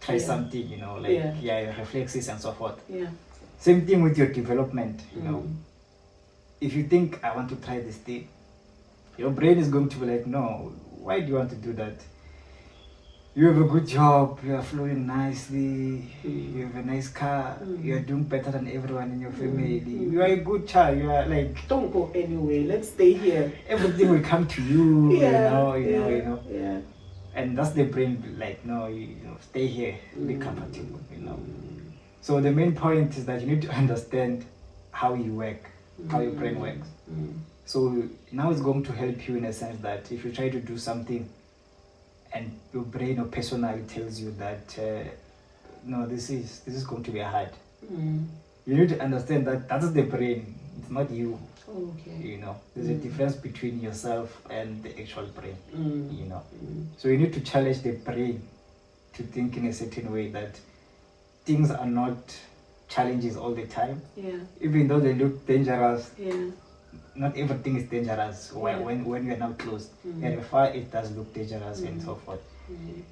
try something, you know, like reflexes and so forth. Same thing with your development, you know. If you think, I want to try this thing, your brain is going to be like, no, why do you want to do that? You have a good job, you are flowing nicely, you have a nice car, you are doing better than everyone in your family, you are a good child, you are like, don't go anywhere, let's stay here. Everything will come to you, you know. And that's the brain, like, no, you know, stay here, be comfortable, you know. So the main point is that you need to understand how you work, how your brain works. So now it's going to help you in a sense that if you try to do something and your brain or personality tells you that no, this is going to be hard. You need to understand that that's the brain, it's not you. Okay. You know, there's a difference between yourself and the actual brain. You know, so you need to challenge the brain to think in a certain way that things are not challenges all the time. Even though they look dangerous. Not everything is dangerous when you are now closed. And far it does look dangerous and so forth.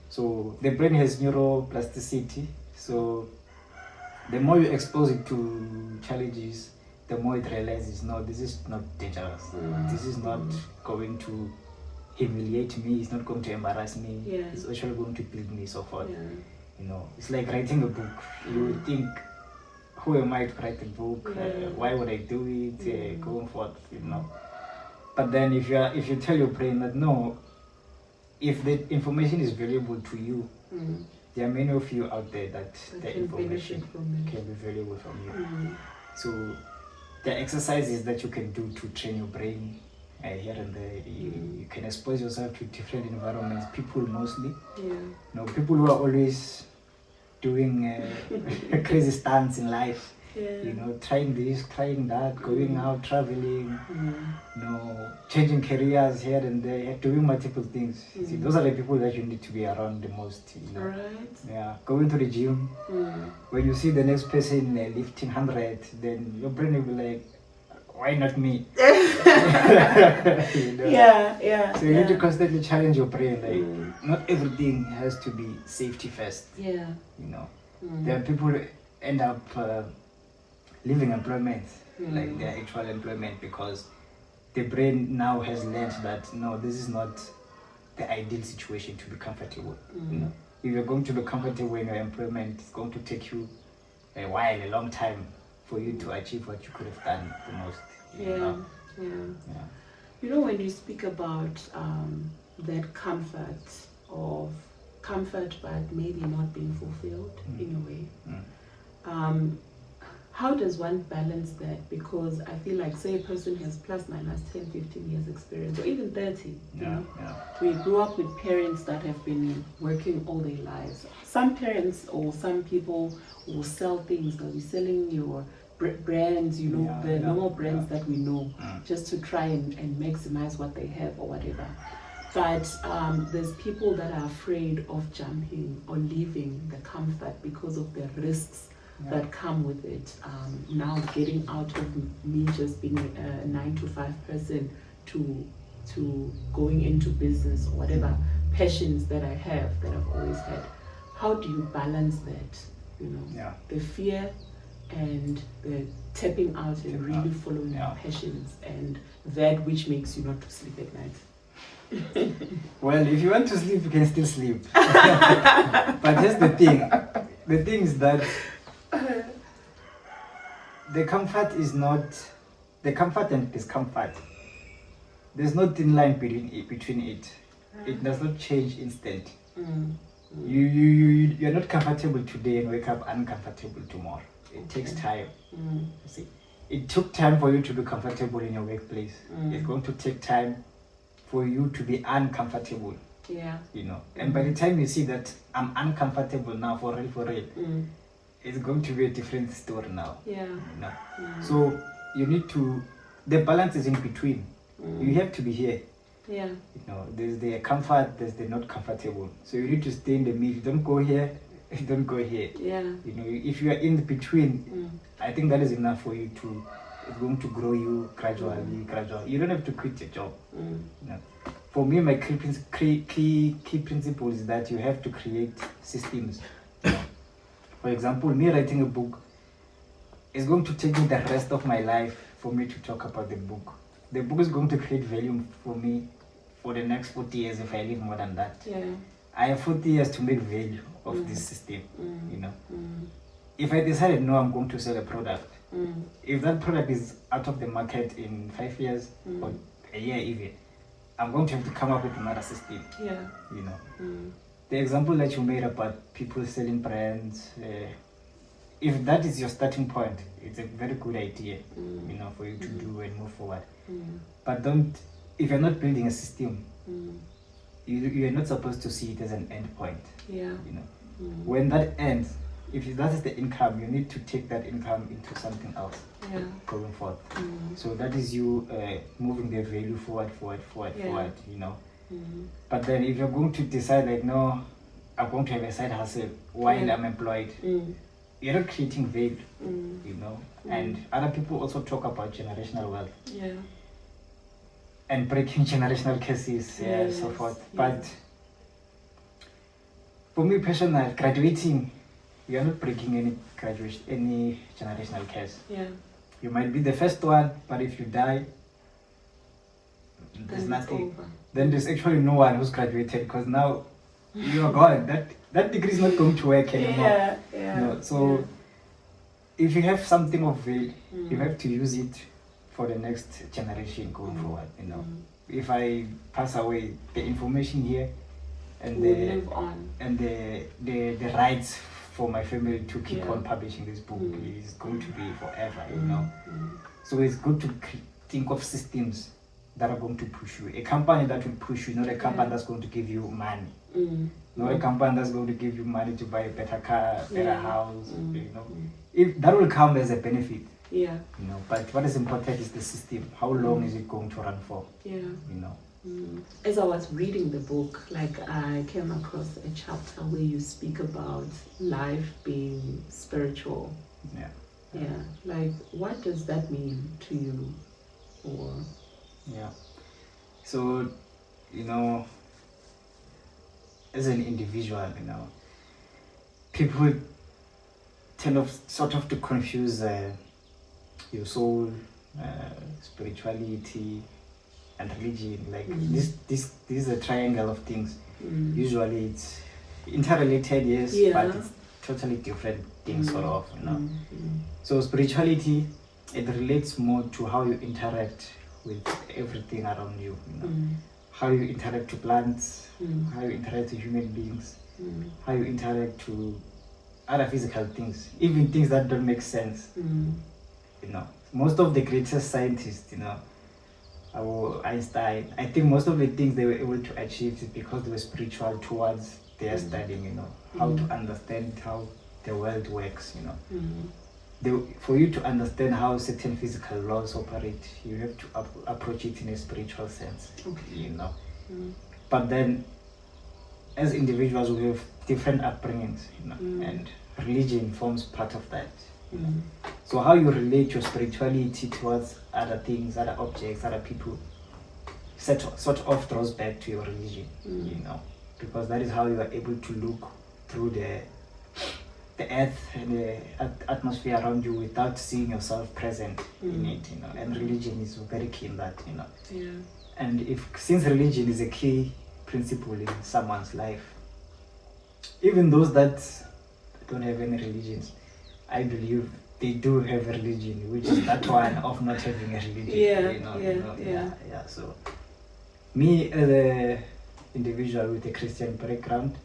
So the brain has neuroplasticity. So the more you expose it to challenges, the more it realizes, no, this is not dangerous. This is not going to humiliate me. It's not going to embarrass me. It's actually going to build me, so forth. You know, it's like writing a book. You would think, who am I to write a book? Why would I do it? Going forth, you know. But then if you tell your brain that no, if the information is valuable to you, there are many of you out there that the can information benefit from it. can be valuable from you. Mm. So the exercises that you can do to train your brain here and there, you can expose yourself to different environments, people mostly. Yeah. People who are always doing crazy stunts in life. Yeah. Trying this, trying that, going out, traveling, changing careers here and there, doing multiple things. See, those are the people that you need to be around the most. Right. Yeah, going to the gym. When you see the next person lifting 100, then your brain will be like, why not me? Yeah. So you need to constantly challenge your brain. Like, not everything has to be safety first. Yeah. There are people who end up leaving employment, like their actual employment, because the brain now has learned that no, this is not the ideal situation to be comfortable. If you're going to be comfortable in your employment, it's going to take you a while, a long time, for you to achieve what you could have done the most. Yeah. When you speak about that comfort but maybe not being fulfilled in a way, how does one balance that? Because I feel like, say a person has plus minus 10, 15 years experience, or even 30, we grew up with parents that have been working all their lives. Some parents or some people will sell things, they'll be selling your brands, the normal brands that we know, just to try and maximize what they have or whatever. But there's people that are afraid of jumping or leaving the comfort because of the risks that come with it. Now getting out of me just being a 9-to-5 person to going into business or whatever passions that I have, that I've always had. How do you balance that? The fear and the tapping out and really following your passions, and that which makes you not to sleep at night. Well, if you want to sleep, you can still sleep. But here's the thing. The thing is that the comfort and discomfort, there's no thin line between it. It does not change instant. You're not comfortable today and wake up uncomfortable tomorrow. It takes time. See, it took time for you to be comfortable in your workplace. It's going to take time for you to be uncomfortable. And by the time you see that I'm uncomfortable now, for real, it's going to be a different story now. So you need to, the balance is in between. You have to be here. There's the comfort, there's the not comfortable. So you need to stay in the middle. Don't go here, don't go here. If you are in between, I think that is enough for you to, it's going to grow you gradually. You don't have to quit your job. For me, my key principle is that you have to create systems. For example, me writing a book is going to take me the rest of my life for me to talk about the book. The book is going to create value for me for the next 40 years if I live more than that. I have 40 years to make value of this system. If I decided, no, I'm going to sell a product, if that product is out of the market in 5 years or a year even, I'm going to have to come up with another system. The example that you made about people selling brands, if that is your starting point, it's a very good idea, for you to do and move forward. But if you're not building a system, you're not supposed to see it as an end point. When that ends, if that is the income, you need to take that income into something else going forward. So that is you moving the value forward, But then if you're going to decide like, no, I'm going to have a side hustle while I'm employed, you're not creating value, And other people also talk about generational wealth. And breaking generational curses, so forth. But for me personally, graduating, you're not breaking any generational curse. You might be the first one, but if you die, there's nothing. Then there's actually no one who's graduated, because now you are gone. That degree is not going to work anymore. So if you have something of value, you have to use it for the next generation going forward. If I pass away, the information here and will live on. And the rights for my family to keep on publishing this book is going to be forever, you know. So it's good to think of systems that are going to push you. A company that will push you, not a company that's going to give you money. Not a company that's going to give you money to buy a better car, better house, you know. If that will come as a benefit. Yeah. You know, but what is important is the system. How long is it going to run for? Yeah. You know. As I was reading the book, like I came across a chapter where you speak about life being spiritual. Yeah. Yeah. Like, what does that mean to you? Or yeah. So, you know, as an individual, you know, people tend of sort of to confuse your soul, spirituality, and religion. Like this is a triangle of things. Usually it's interrelated, yes, but it's totally different things sort of, you know. So spirituality, it relates more to how you interact with everything around you, you know. How you interact to plants, how you interact to human beings, how you interact to other physical things, even things that don't make sense. You know, most of the greatest scientists, you know, Einstein, I think most of the things they were able to achieve is because they were spiritual towards their studying, you know, how to understand how the world works, you know. For you to understand how certain physical laws operate, you have to approach it in a spiritual sense, you know. But then, as individuals, we have different upbringings, you know, and religion forms part of that. So how you relate your spirituality towards other things, other objects, other people, sort of draws back to your religion, you know, because that is how you are able to look through the earth and the atmosphere around you without seeing yourself present in it, you know. And religion is very key in that, you know. Yeah. And since religion is a key principle in someone's life, even those that don't have any religions, I believe they do have a religion, which is that one of not having a religion. Yeah. So, me as a individual with a Christian background,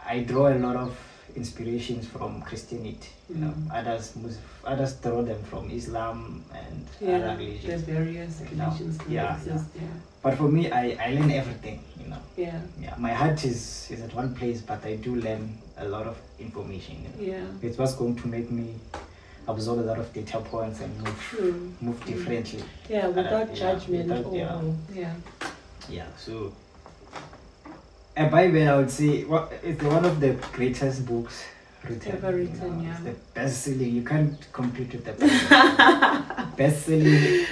I draw a lot of inspirations from Christianity. You know, others draw them from Islam and other religions. There's various religions that exist. Yeah. But for me, I learn everything. You know. Yeah. Yeah. My heart is at one place, but I do learn a lot of information. You know? Yeah. It's what's going to make me absorb a lot of data points and move differently. Yeah, without judgment. Yeah. So, a Bible, I would say, it's one of the greatest books ever written. It's the best selling. You can't compete with the Bible. Best selling,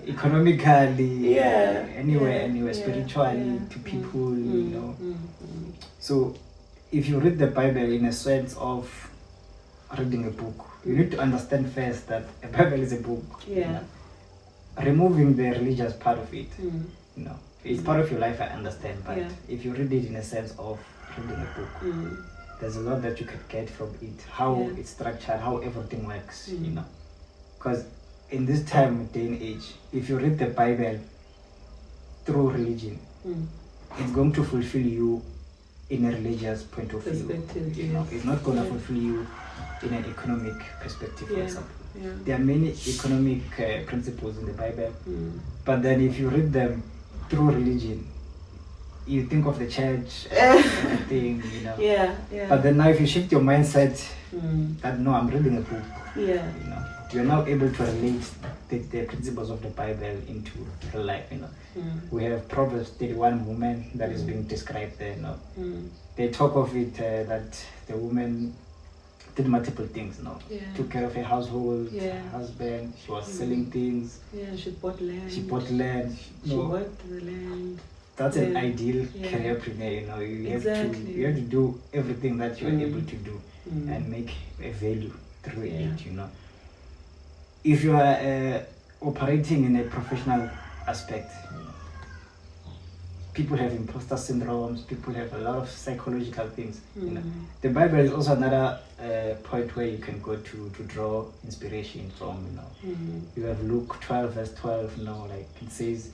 economically, anywhere, spiritually, to people, you know. So, if you read the Bible in a sense of reading a book, you need to understand first that a Bible is a book. Yeah. You know? Removing the religious part of it, you know, it's part of your life, I understand, but if you read it in a sense of reading a book, there's a lot that you could get from it, how it's structured, how everything works, you know. Because in this time, day and age, if you read the Bible through religion, it's going to fulfill you in a religious point of view. You know, it's not going to fulfill you in an economic perspective, for example. There are many economic principles in the Bible, but then if you read them through religion, you think of the church and everything, you know. But then now if you shift your mindset that no, I'm reading a book, you know, you're now able to relate the principles of the Bible into real life, you know. We have Proverbs 31 woman that is being described there, you know. They talk of it that the woman did multiple things, you know. Took care of her household, her husband, she was selling things. She bought land. She worked the land. That's an ideal careerpreneur, you know. You have to do everything that you are able to do and make a value through it, you know. If you are operating in a professional aspect, you know, people have imposter syndromes, people have a lot of psychological things, you know. The Bible is also another point where you can go to draw inspiration from, you know. You have Luke 12 verse 12, you know, like it says,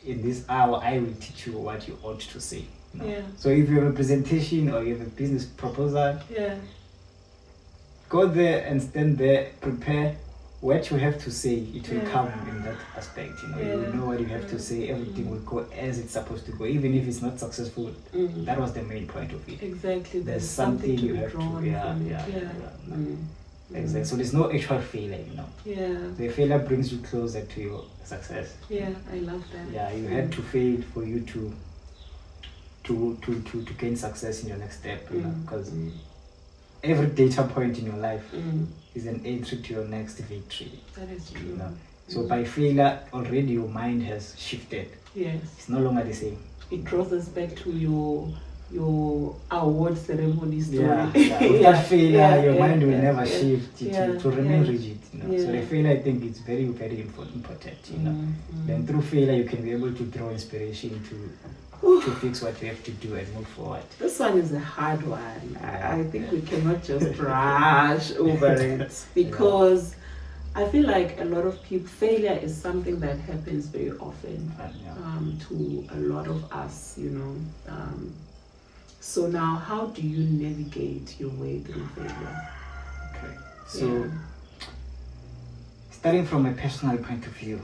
in this hour I will teach you what you ought to say, You know? Yeah. So if you have a presentation or you have a business proposal, Yeah. go there and stand there, prepare what you have to say. It will Yeah. come in that aspect. You know, you Yeah. will know what you have to say. Everything will go as it's supposed to go, even if it's not successful. That was the main point of it. Exactly. There's something to you be have to. drawn Yeah, from it. yeah, Yeah. yeah. Exactly. So there's no actual failure. You know. Yeah. The failure brings you closer to your success. Yeah, I love that. Yeah, you had to fail for you to gain success in your next step. You know, because every data point in your life is an entry to your next victory. That is true. You know? So by failure, already your mind has shifted. Yes. It's no longer the same. It draws us back to your award ceremony story. Yeah. Without failure, your mind will never shift. It will remain rigid. You know? So the failure, I think, is very, very important. You know, then through failure, you can be able to draw inspiration to fix what you have to do and move forward. This one is a hard one. I think we cannot just brush over it because I feel like a lot of people, failure is something that happens very often to a lot of us, you know. So now, how do you navigate your way through failure? Okay. So, starting from a personal point of view,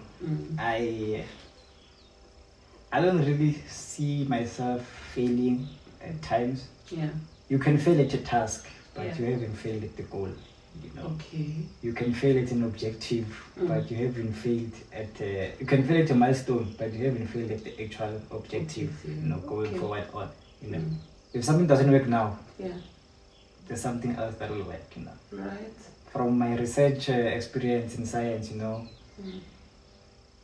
I don't really see myself failing at times. Yeah. You can fail at a task, but you haven't failed at the goal. You know. Okay. You can fail at an objective, but you haven't failed at you can fail at a milestone, but you haven't failed at the actual objective. You know, going forward on. You know, if something doesn't work now, there's something else that will work. You know. Right. From my research experience in science, you know.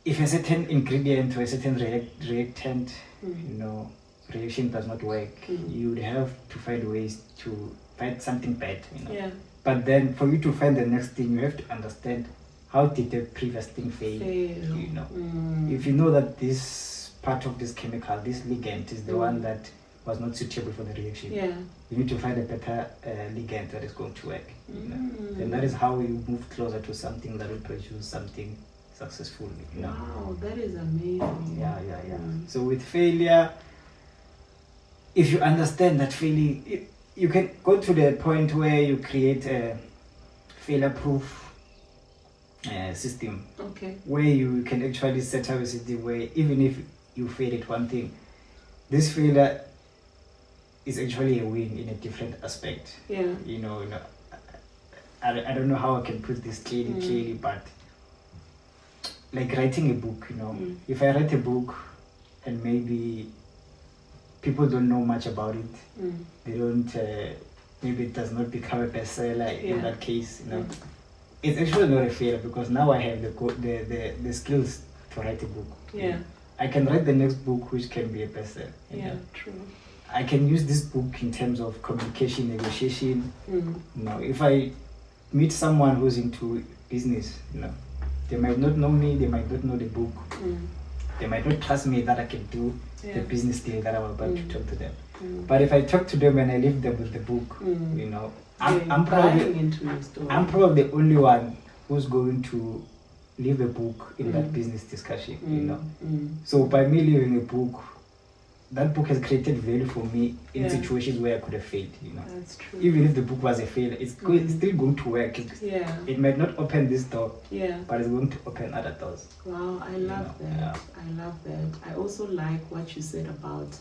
If a certain ingredient or a certain reactant, you know, reaction does not work, you would have to find ways to find something bad, you know. Yeah. But then for you to find the next thing, you have to understand how did the previous thing fail. You know. If you know that this part of this chemical, this ligand is the one that was not suitable for the reaction, you need to find a better ligand that is going to work. You know? And that is how you move closer to something that will produce something successful, you know. Wow, that is amazing. Yeah. So with failure, if you understand that failing, you can go to the point where you create a failure-proof system. Okay. Where you can actually set up a system where even if you fail at one thing, this failure is actually a win in a different aspect. Yeah. You know, I don't know how I can put this clearly, but like writing a book, you know, if I write a book and maybe people don't know much about it, they don't, maybe it does not become a bestseller in that case, you know, it's actually not a failure because now I have the skills to write a book. Yeah. I can write the next book which can be a bestseller. Yeah, true. I can use this book in terms of communication, negotiation. You know, if I meet someone who's into business, you know, they might not know me, they might not know the book. They might not trust me that I can do the business deal that I'm about to talk to them. But if I talk to them and I leave them with the book, you know, I'm probably the only one who's going to leave a book in that business discussion, you know. So by me leaving a book, that book has created value for me in situations where I could have failed, you know. That's true. Even if the book was a failure, it's still going to work. It might not open this door, but it's going to open other doors. Wow, I love that. Yeah. I love that. I also like what you said about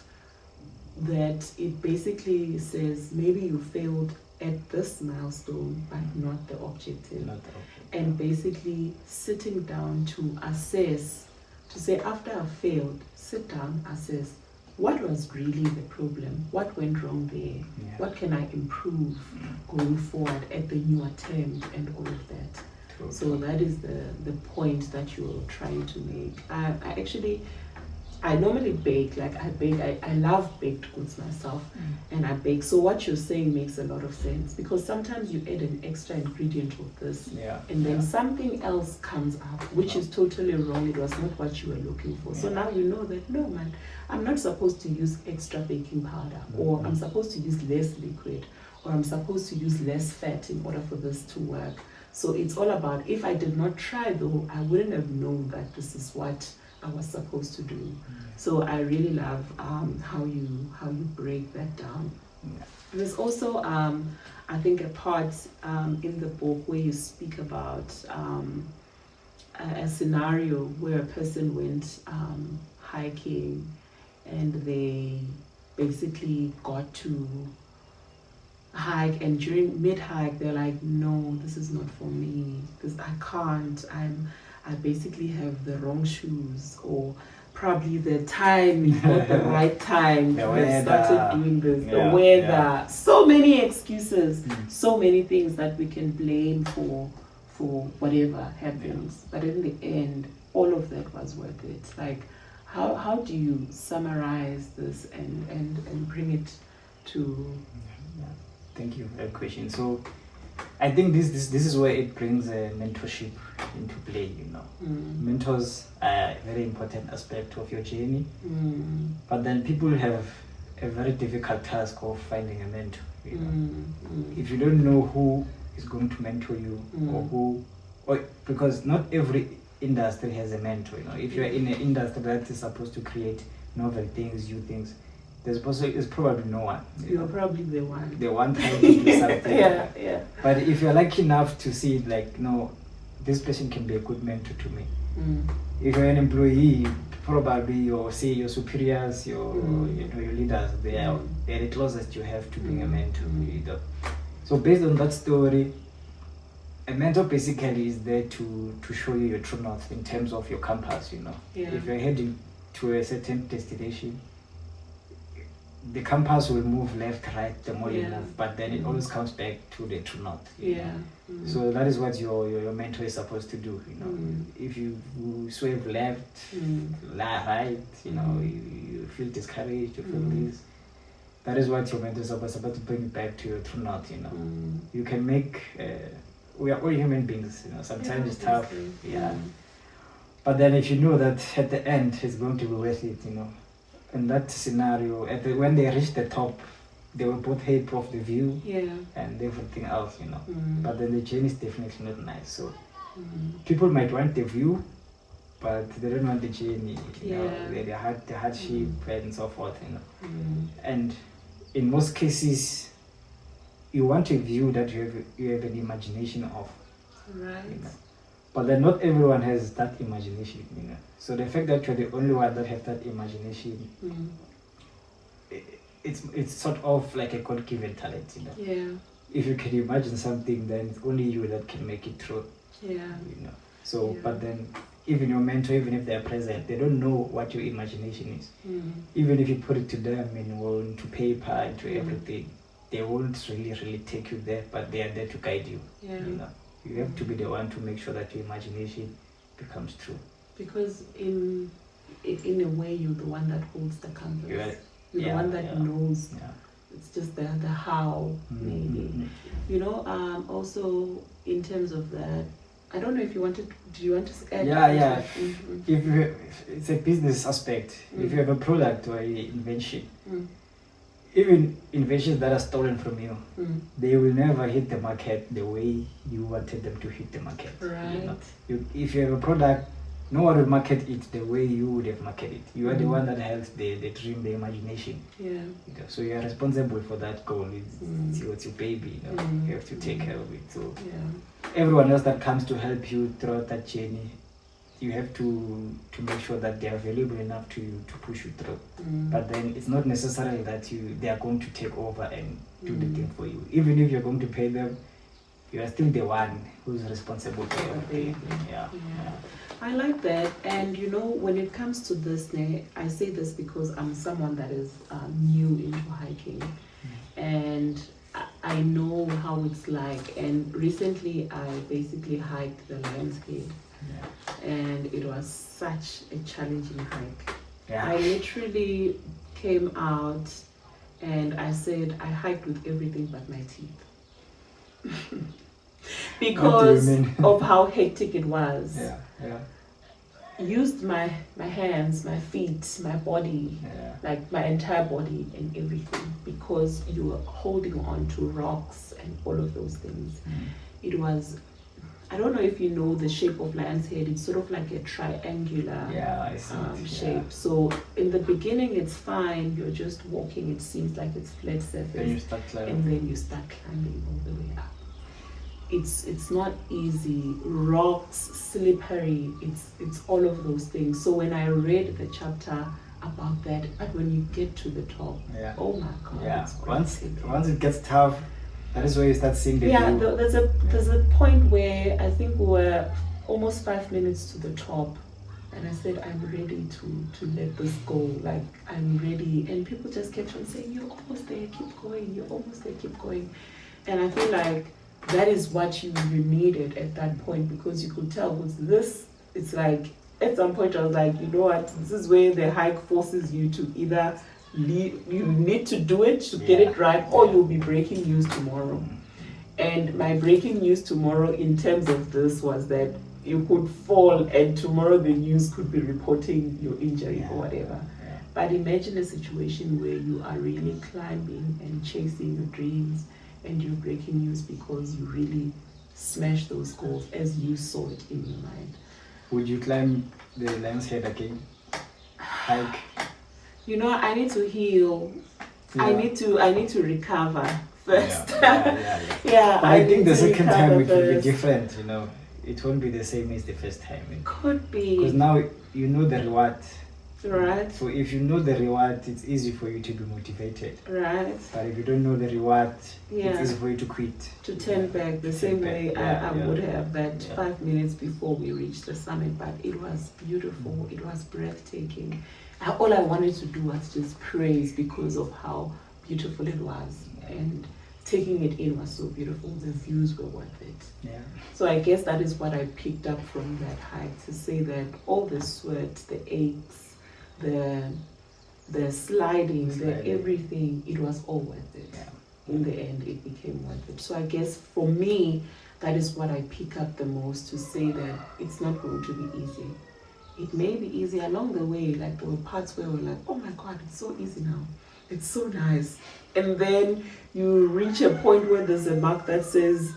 that it basically says maybe you failed at this milestone, but not the objective. Not the objective. And basically sitting down to assess, to say after I failed, sit down, assess, what was really the problem? What went wrong there? Yeah. What can I improve going forward at the new attempt and all of that? True. So that is the point that you're trying to make. I normally bake, I love baked goods myself, and I bake. So what you're saying makes a lot of sense because sometimes you add an extra ingredient of this, and then something else comes up, which is totally wrong. It was not what you were looking for. So now you know that, no man, I'm not supposed to use extra baking powder, or I'm supposed to use less liquid, or I'm supposed to use less fat in order for this to work. So it's all about, if I did not try though, I wouldn't have known that this is what I was supposed to do. So I really love how you break that down. There's also I think a part in the book where you speak about a scenario where a person went hiking and they basically got to hike, and during mid-hike they're like, no, this is not for me, because I can't, I basically have the wrong shoes, or probably the time is not the right time to have started doing this, the weather, so many excuses, so many things that we can blame for whatever happens. But in the end, all of that was worth it. Like, how do you summarize this and bring it to... Thank you for that question. So I think this is where it brings mentorship into play, you know. Mentors are a very important aspect of your journey, but then people have a very difficult task of finding a mentor, you know. If you don't know who is going to mentor you, or because not every industry has a mentor, you know. If you're in an industry that is supposed to create novel things, new things, there's probably no one. You're probably the one trying to do something. yeah. But if you're lucky enough to see it, like, no, this person can be a good mentor to me. If you're an employee, probably your superiors, your leaders, they are the closest you have to being a mentor. You know? So based on that story, a mentor basically is there to show you your true north in terms of your compass, you know. If you're heading to a certain destination, the compass will move left, right, the more you move, but then it always comes back to the true north. You know? So that is what your mentor is supposed to do, you know. If you swerve left, right, you know, you feel discouraged, you feel this. That is what your mentor is supposed to bring you back to your true north, you know. You can make, we are all human beings, you know, sometimes it's tough, but then if you know that at the end it's going to be worth it, you know. In that scenario, when they reach the top, they were both happy of the view and everything else, you know. But then the journey is definitely not nice. So people might want the view, but they don't want the journey, you know, the hardship and so forth, you know. And in most cases, you want a view that you have an imagination of, right? You know? But then not everyone has that imagination, you know. So the fact that you're the only one that has that imagination, it's sort of like a God-given talent, you know. If you can imagine something, then it's only you that can make it true. You know. So, but then even your mentor, even if they're present, they don't know what your imagination is. Even if you put it to them into paper, into everything, they won't really take you there, but they are there to guide you. You know. You have to be the one to make sure that your imagination becomes true. Because in a way, you're the one that holds the compass. You're the one that knows. It's just the how, maybe. You know, also in terms of that, I don't know if you wanted, do you want to add? If it's a business aspect, if you have a product or an invention, even inventions that are stolen from you, they will never hit the market the way you wanted them to hit the market. Right. You know? If you have a product, no one will market it the way you would have marketed it. You are the one that has the dream, the imagination. You know? So you are responsible for that goal. It's your baby. You know? You have to take care of it. So everyone else that comes to help you throughout that journey, you have to make sure that they are valuable enough to you to push you through. But then it's not necessarily that they are going to take over and do the thing for you. Even if you're going to pay them, you are still the one who's responsible for everything. I like that. And you know, when it comes to this, I say this because I'm someone that is new into hiking, and I know how it's like. And recently I basically hiked the Lion's Head. And it was such a challenging hike. I literally came out and I said I hiked with everything but my teeth. Because of how hectic it was. Used my hands, my feet, my body, like my entire body and everything, because you were holding on to rocks and all of those things. It was I don't know if you know the shape of lion's head. It's sort of like a triangular Yeah, I see it, shape. yeah. So in the beginning, it's fine. You're just walking. It seems like it's flat surface. Then you start climbing. And then you start climbing all the way up. It's not easy. Rocks, slippery. It's all of those things. So when I read the chapter about that, but when you get to the top, Yeah. oh my God! Yeah. It's Once breathtaking. it gets tough, that is where you start seeing the Yeah, view. there's a point where I think we were almost 5 minutes to the top, and I said, I'm ready to let this go. Like, I'm ready. And people just kept on saying, you're almost there, keep going, you're almost there, keep going. And I feel like that is what you needed at that point, because you could tell with this, it's like, at some point I was like, you know what, this is where the hike forces you to either you need to do it to get it right, or you'll be breaking news tomorrow. And my breaking news tomorrow in terms of this was that you could fall and tomorrow the news could be reporting your injury or whatever. Yeah. But imagine a situation where you are really climbing and chasing your dreams and you're breaking news because you really smashed those goals as you saw it in your mind. Would you climb the lion's head again? Hike? You know, I need to heal. Yeah. I need to recover first. Yeah. Yeah, But I think the need to second time it recover will be first. different, you know. It won't be the same as the first time. Could Because be, now you know the reward. right? So if you know the reward, it's easy for you to be motivated. Right. But if you don't know the reward, Yeah. it's easy for you to quit. To turn back the same back, way yeah, I yeah. would have that Yeah. 5 minutes before we reached the summit. But it was beautiful. It was breathtaking. All I wanted to do was just praise because of how beautiful it was, and taking it in was so beautiful. The views were worth it. Yeah. So I guess that is what I picked up from that hike, to say that all the sweat, the aches, the sliding, the everything, it was all worth it. Yeah. In the end, it became worth it. So I guess for me, that is what I pick up the most, to say that it's not going to be easy. It may be easy along the way, like there were parts where we're like, oh my God, it's so easy now. It's so nice. And then you reach a point where there's a mark that says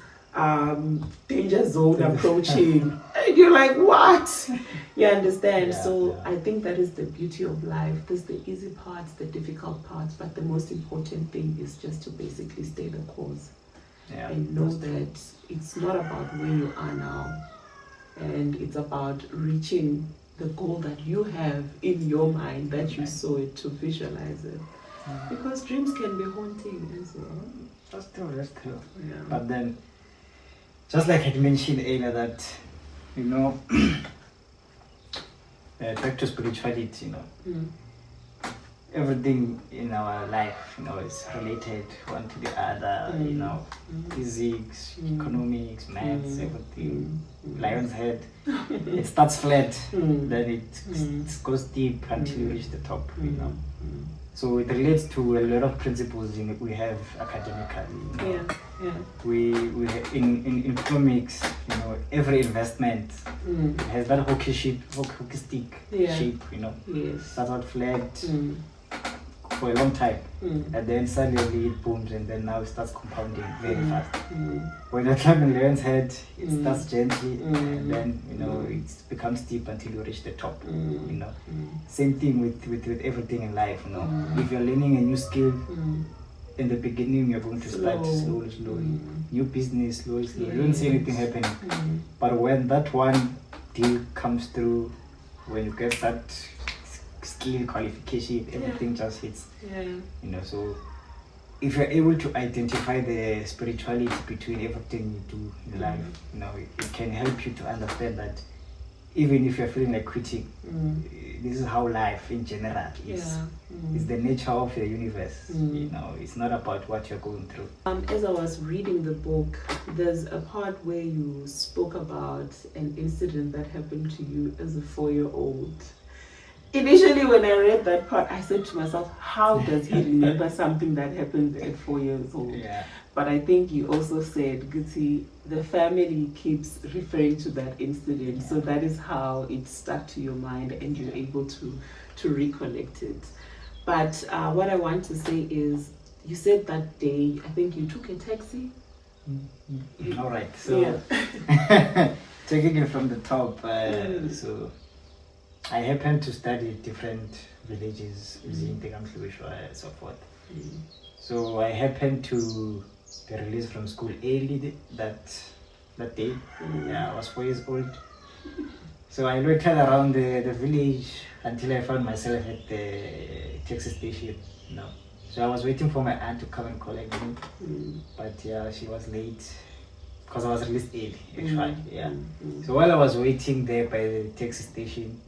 danger zone approaching. And you're like, what? You understand? Yeah, So yeah. I think that is the beauty of life. There's the easy parts, the difficult parts, but the most important thing is just to basically stay the course. Yeah. And know that it's not about where you are now, and it's about reaching the goal that you have in your mind, that you saw it, to visualize it. Because dreams can be haunting as well. That's true, that's true. Yeah. But then, just like I mentioned earlier, that, you know, back to spirituality, you know, Mm. everything in our life, you know, is related one to the other, you know, physics, economics, maths, everything. Lion's head, it starts flat, then it goes deep until you reach the top, you know. So it relates to a lot of principles we have academically. You know. Yeah. We in economics, you know, every investment has that hockey stick Yeah. shape, you know. Yes. Starts out flat for a long time, and then suddenly it booms, and then now it starts compounding very fast. When you're climbing lion's head, it starts gently, and then, you know, it becomes steep until you reach the top. You know, same thing with everything in life. You know, if you're learning a new skill, in the beginning you're going to start slowly. New business, slowly. You don't see anything happening, but when that one deal comes through, when you get that skill qualification, everything just hits. Yeah. You know, so if you're able to identify the spirituality between everything you do in life, you know, it can help you to understand that even if you're feeling like quitting, this is how life in general is. Yeah. It's the nature of the universe. You know, it's not about what you're going through. As I was reading the book, there's a part where you spoke about an incident that happened to you as a 4-year-old. Initially, when I read that part, I said to myself, how does he remember something that happened at 4 years old? Yeah. But I think you also said, Guti, the family keeps referring to that incident. So that is how it stuck to your mind and you're able to recollect it. But what I want to say is, you said that day, I think you took a taxi All right. So taking it from the top. So I happened to study different villages using the and so forth. So I happened to be released from school early that day. Yeah, I was 4 years old. So I loitered around the village until I found myself at the taxi station. So I was waiting for my aunt to come and collect me. But yeah, she was late because I was released early, actually. Yeah. So while I was waiting there by the taxi station,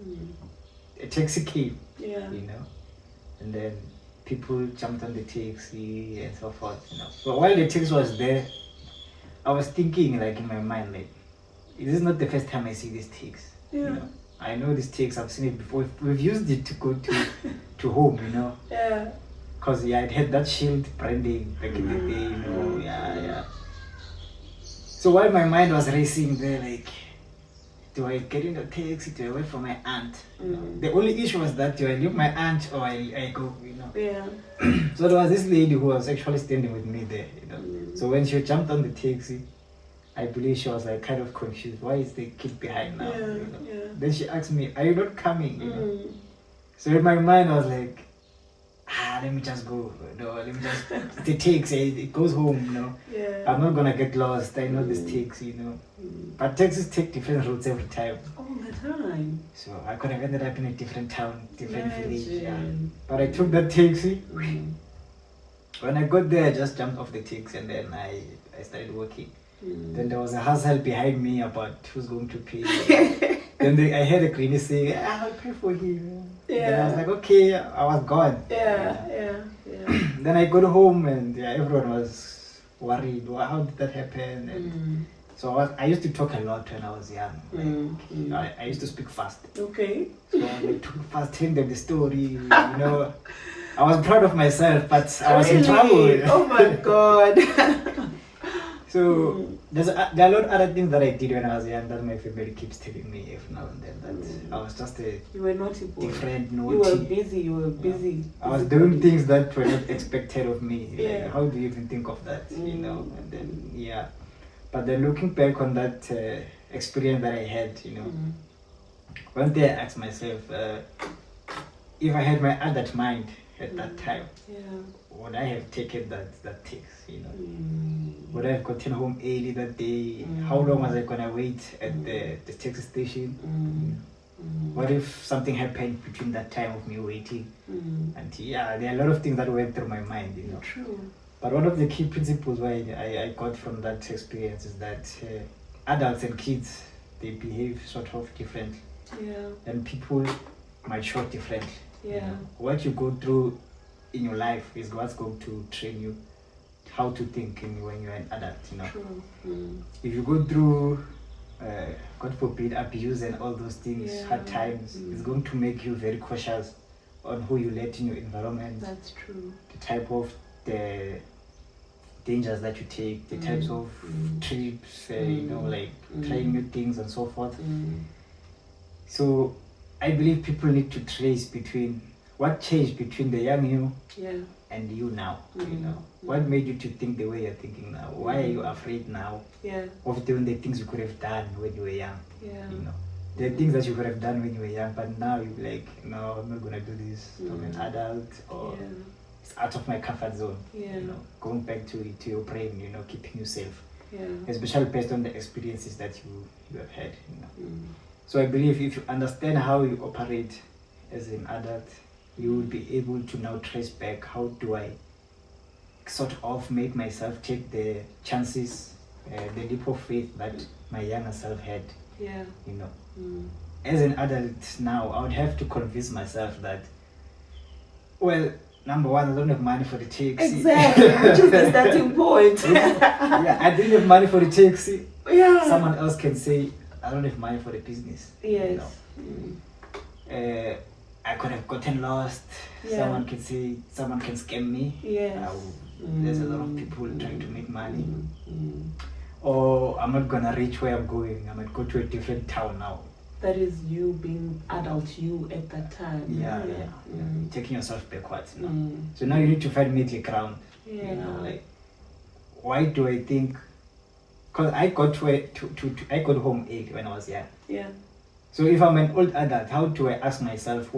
a taxi came, and then people jumped on the taxi and so forth. So while the taxi was there, I was thinking, like, in my mind, like, this is not the first time I see this taxi. I know this taxi, I've seen it before. We've used it to go to home, because I'd had that shield branding back in the day, So while my mind was racing there, like, do I get in the taxi? Do I wait for my aunt? The only issue was that do I leave my aunt or I go, So there was this lady who was actually standing with me there, So when she jumped on the taxi, I believe she was like kind of confused. Why is the kid behind now? Then she asked me, "Are you not coming?" So in my mind, I was like, let me just go. Let me just the taxi. It goes home. I'm not gonna get lost. I know this taxi. But taxis take different routes every time. All the time. So I could have ended up in a different town, different village. Yeah. But I took that taxi. When I got there, I just jumped off the taxi and then I started working. Then there was a hustle behind me about who's going to pay. Then I heard a granny say, "I'll pay for him." Then I was like, okay, I was gone. Then I got home and everyone was worried. Well, how did that happen? And so I used to talk a lot when I was young. I used to speak fast. Okay. So I took fast, telling them the story. I was proud of myself, but I was in trouble. Oh my God. So there are a lot of other things that I did when I was young that my family keeps telling me every now and then that I was just you were naughty boy. Different, naughty. You were busy. I was doing things that were not expected of me. Like, how do you even think of that? And then But then looking back on that experience that I had, one day I asked myself, if I had my adult mind at that time, would I have taken that tax? Would I have gotten home early that day? How long was I gonna wait at the taxi station? What if something happened between that time of me waiting? And there are a lot of things that went through my mind, True. But one of the key principles I got from that experience is that adults and kids, they behave sort of different. And people mature differently. What you go through in your life is what's going to train you how to think when you're an adult. True. If you go through God forbid abuse and all those things, hard times, it's going to make you very cautious on who you let in your environment. That's true. The type of the dangers that you take, the types of trips, like trying new things and so forth. So I believe people need to trace between what changed between the young you and you now. What made you to think the way you're thinking now? Why are you afraid now of doing the things you could have done when you were young? There are things that you could have done when you were young, but now you're like, no, I'm not gonna do this. I'm an adult, or it's out of my comfort zone. Going back to your brain, keeping you safe. Especially based on the experiences that you have had. So I believe if you understand how you operate as an adult, you will be able to now trace back, how do I sort of make myself take the chances, the leap of faith that my younger self had. As an adult now, I would have to convince myself that, well, number one, I don't have money for the taxi. Exactly, which is the starting point. I didn't have money for the taxi. Someone else can say, I don't have money for the business. I could have gotten lost. Someone can say, someone can scam me. There's a lot of people trying to make money. Or I'm not gonna reach where I'm going. I might go to a different town now. That is you being adult you at that time. Taking yourself backwards. So now you need to find middle ground. Like, why do I think because I got I got home early when I was young. Yeah. So if I'm an old adult, how do I ask myself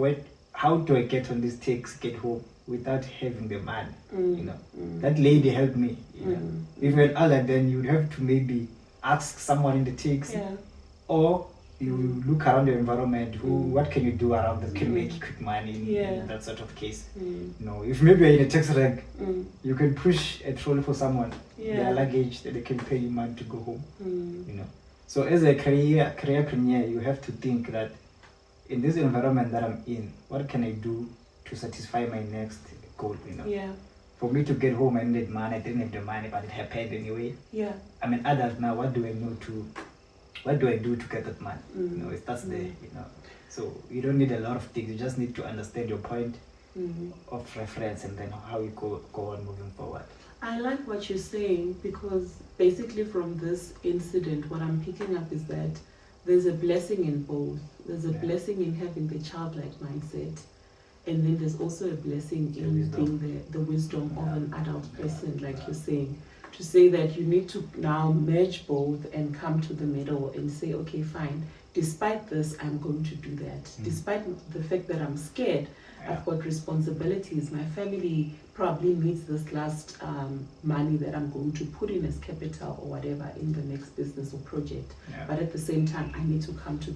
how do I get on this taxi, get home without having the money? You know, that lady helped me. You know, if you're an adult, then you'd have to maybe ask someone in the taxi, or you look around the environment. What can you do around that can make quick money in that sort of case? You know, if maybe you're in a taxi rank, you can push a trolley for someone, their luggage, that they can pay you money to go home. You know, so as a careerpreneur, you have to think that in this environment that I'm in, what can I do to satisfy my next goal? You know, for me to get home, I needed money. I didn't have the money, but it happened anyway. I'm an adult now. What do I do to get that money? You know, that's the, you know. So you don't need a lot of things. You just need to understand your point of reference, and then how you go on moving forward. I like what you're saying, because basically from this incident, what I'm picking up is that there's a blessing in both. There's a blessing in having the childlike mindset, and then there's also a blessing in being the wisdom of an adult person, like you're saying. To say that you need to now merge both and come to the middle and say, okay, fine, despite this, I'm going to do that. Despite the fact that I'm scared, I've got responsibilities. My family probably needs this last money that I'm going to put in as capital or whatever in the next business or project. But at the same time, I need to come to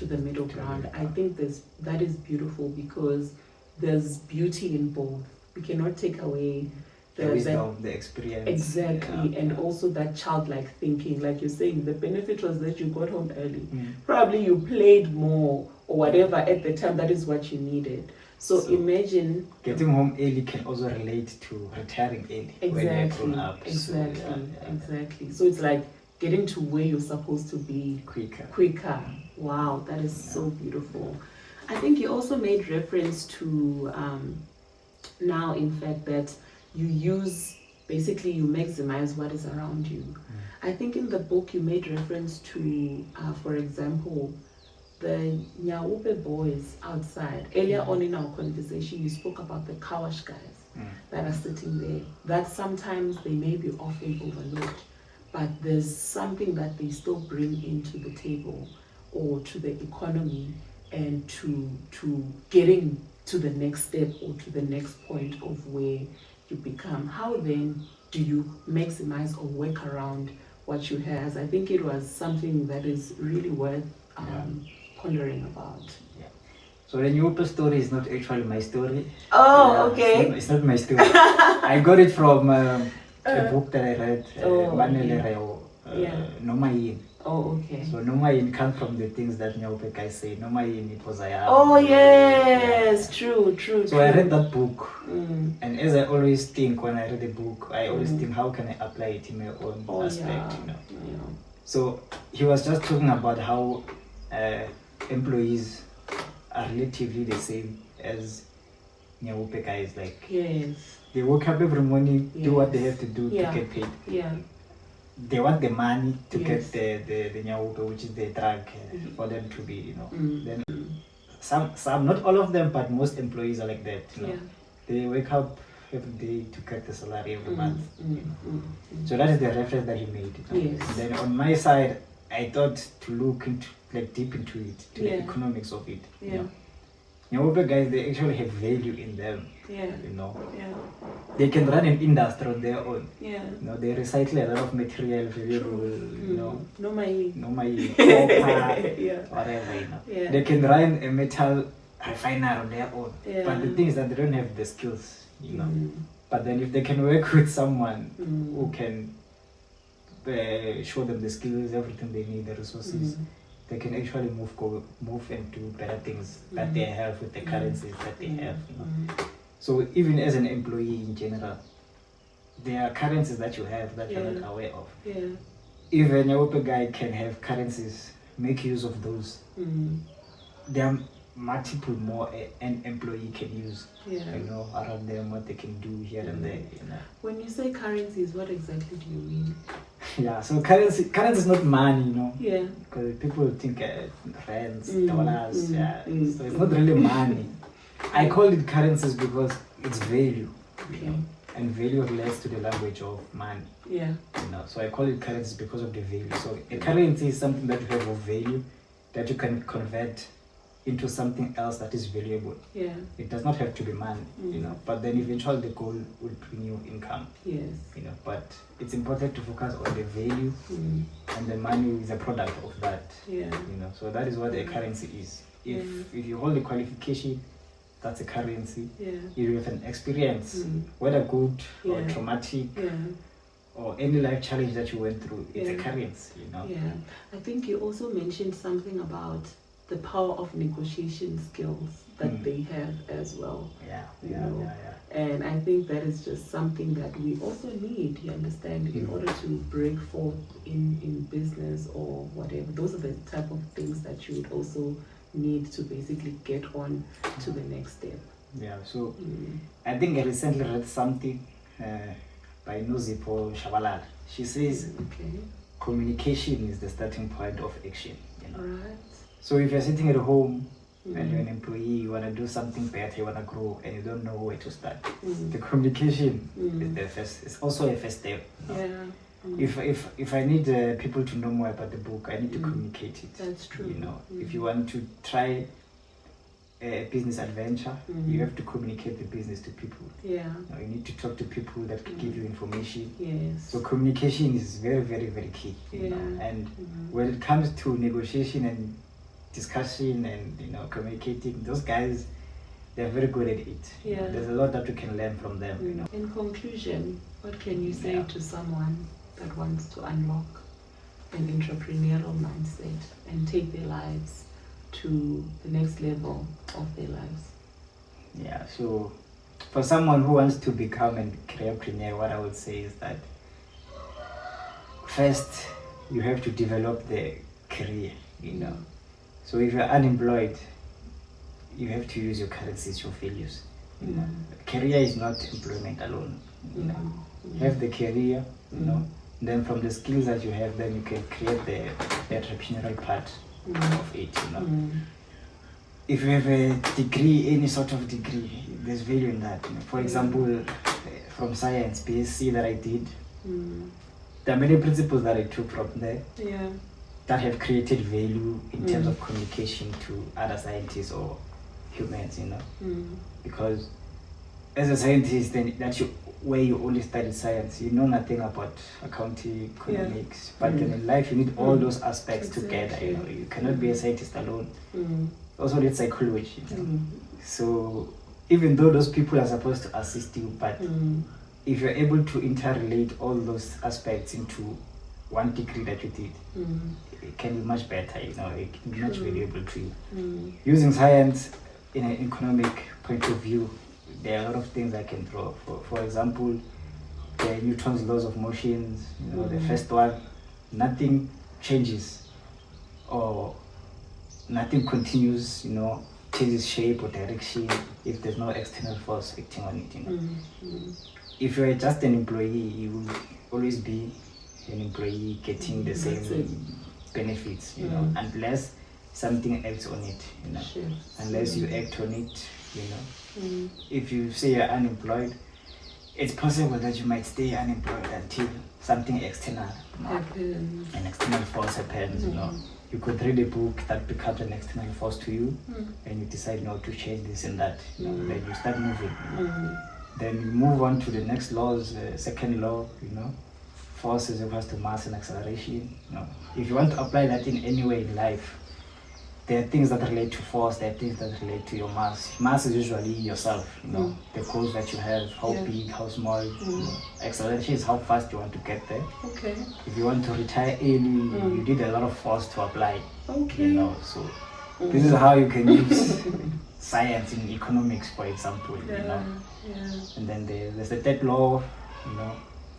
the middle ground. I think that is beautiful, because there's beauty in both. We cannot take away the wisdom, the experience. Exactly, and also that childlike thinking. Like you're saying, the benefit was that you got home early. Probably you played more or whatever at the time. That is what you needed. So imagine getting home early can also relate to retiring early. When you're grown up. Exactly. So it's like getting to where you're supposed to be quicker. Wow, that is so beautiful. I think you also made reference to now, in fact, that you maximize what is around you. I think in the book you made reference to, for example, the Nyaupe boys outside. Earlier on in our conversation, you spoke about the Kawash guys that are sitting there. That sometimes they may be often overlooked, but there's something that they still bring into the table or to the economy, and to getting to the next step or to the next point of where you become. How then do you maximize or work around what you have? I think it was something that is really worth pondering about. So the Nyaupe story is not actually my story. Oh, okay. It's not my story. I got it from a book that I read, Nomayin. Oh, okay. So Nomayin comes from the things that Nyaupe guys say. Nomayin, it was a... Oh, yes, true. So I read that book, and as I always think when I read a book, I always think, how can I apply it in my own aspect, you know? So he was just talking about how employees are relatively the same as Nyaupe guys. Like, they wake up every morning, do what they have to do to get paid. They want the money to get the Nyaupe, which is the drug, for them to be, you know. Then some, not all of them, but most employees are like that, you know. They wake up every day to get the salary every month. So that is the reference that he made. You know? Then on my side, I thought to look into, like, deep into it, to the economics of it. You know? Nyaupe guys, they actually have value in them. You know, they can run an industry on their own. You know, they recycle a lot of material, valuable, you know, no money, copper, whatever, you know. They can run a metal refiner on their own. But the thing is that they don't have the skills, you know. But then if they can work with someone who can show them the skills, everything they need, the resources, they can actually move and do better things that they have with the currencies that they have, you know. So even as an employee in general, there are currencies that you have that you're not aware of. Even a Nyaupe guy can have currencies, make use of those. There are multiple more an employee can use, you know, around them, what they can do here and there, you know. When you say currencies, what exactly do you mean? So currency is not money, you know. Because people think rands, dollars, so it's not really money. I call it currencies because it's value. You know? and value relates to the language of money. Yeah. So I call it currency because of the value. So a currency is something that you have of value that you can convert into something else that is valuable. Yeah. It does not have to be money, but then eventually the goal will bring you income. Yes. But it's important to focus on the value, and the money is a product of that. Yeah. So that is what a currency is. If you hold a qualification, that's a currency. Yeah. If you have an experience, whether good or traumatic, or any life challenge that you went through, it's a currency. Yeah. I think you also mentioned something about the power of negotiation skills that they have as well. Yeah. And I think that is just something that we also need, you understand, in order to break forth in business or whatever. Those are the type of things that you would also need to basically get on to the next step. Yeah, so I think I recently read something by Nuzipho Shabalala. She says communication is the starting point of action. Right. So if you're sitting at home and you're an employee, you want to do something better, you want to grow, and you don't know where to start, the communication is the first. It's also a first step. Yeah. If I need people to know more about the book, I need to communicate it. That's true. If you want to try a business adventure, you have to communicate the business to people. Yeah. You need to talk to people that can give you information. Yes. So communication is very, very, very key. And when it comes to negotiation and discussion and communicating, those guys, they're very good at it. There's a lot that you can learn from them. In conclusion, what can you say to someone that wants to unlock an entrepreneurial mindset and take their lives to the next level of their lives? So for someone who wants to become a careerpreneur, what I would say is that first you have to develop the career. So if you're unemployed, you have to use your currencies, your values. Career is not employment alone. Have the career, then from the skills that you have, then you can create the entrepreneurial part of it. If you have a degree, any sort of degree, there's value in that. For example, from science, BSc that I did, there are many principles that I took from there that have created value in terms of communication to other scientists or humans, because as a scientist, then that's where you only study science. You know nothing about accounting, economics, but then in life you need all those aspects together. You cannot be a scientist alone. Also need psychology. So even though those people are supposed to assist you, but if you're able to interrelate all those aspects into one degree that you did, it can be much better. It can be much valuable to you. Using science in an economic point of view, there are a lot of things I can draw. For example, the Newton's laws of motions. The first one, nothing changes or nothing continues. Changes shape or direction if there's no external force acting on it. If you're just an employee, you will always be an employee getting the same benefits. Unless something acts on it. Unless you act on it. If you say you're unemployed, it's possible that you might stay unemployed until something external happens. An external force happens. You could read a book that becomes an external force to you, and you decide not to change this and that. Then you start moving. Then you move on to the next laws. Second law, force is equals to mass and acceleration. If you want to apply that in any way in life, there are things that relate to force, there are things that relate to your mass. Mass is usually yourself, the goals that you have, how big, how small. Acceleration is how fast you want to get there. Okay. If you want to retire early, you need a lot of force to apply. Okay. So this is how you can use science in economics, for example. And then there's the third law.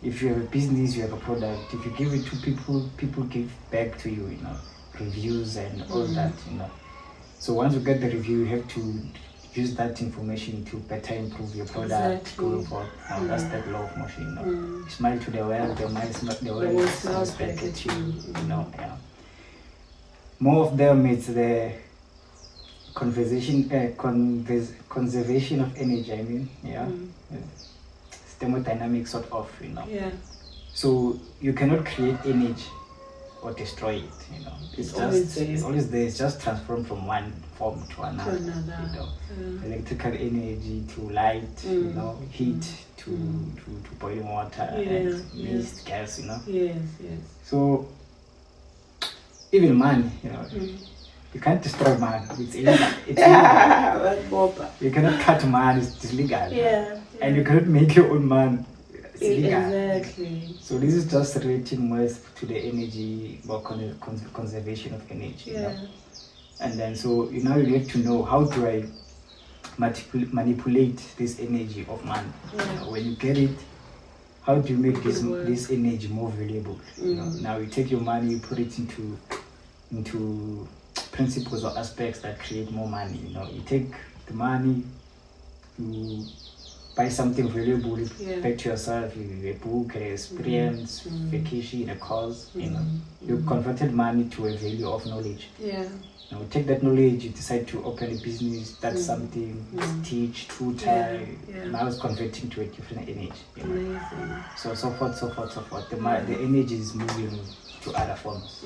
If you have a business, you have a product. If you give it to people, people give back to you. Reviews and all that. So once you get the review, you have to use that information to better improve your product going forward. That's that law of motion. You smile to the world, the world smiles back at you. More of them, it's the conservation of energy. thermodynamic sort of, Yeah. So you cannot create energy or destroy it, It's always there. It's always there. It's just transformed from one form to another. To another. Electrical energy to light, heat to boiling water and mist, gas, Yes. So even money, you can't destroy money. It's illegal. It's illegal. You cannot cut money. It's illegal. Yeah. And you cannot make your own money. It's illegal. Exactly. So this is just relating more to the energy or conservation of energy. Yeah. And then so now you have to know, how do I manipulate this energy of money? Yeah. When you get it, how do you make this energy more valuable? Now you take your money, you put it into principles or aspects that create more money. You take the money, you buy something valuable back to yourself, a book, an experience, vacation, a cause. You converted money to a value of knowledge. Yeah. Now take that knowledge, you decide to open a business, start something, teach, tutor. Now it's converting to a different energy. Amazing. So forth. The energy is moving to other forms.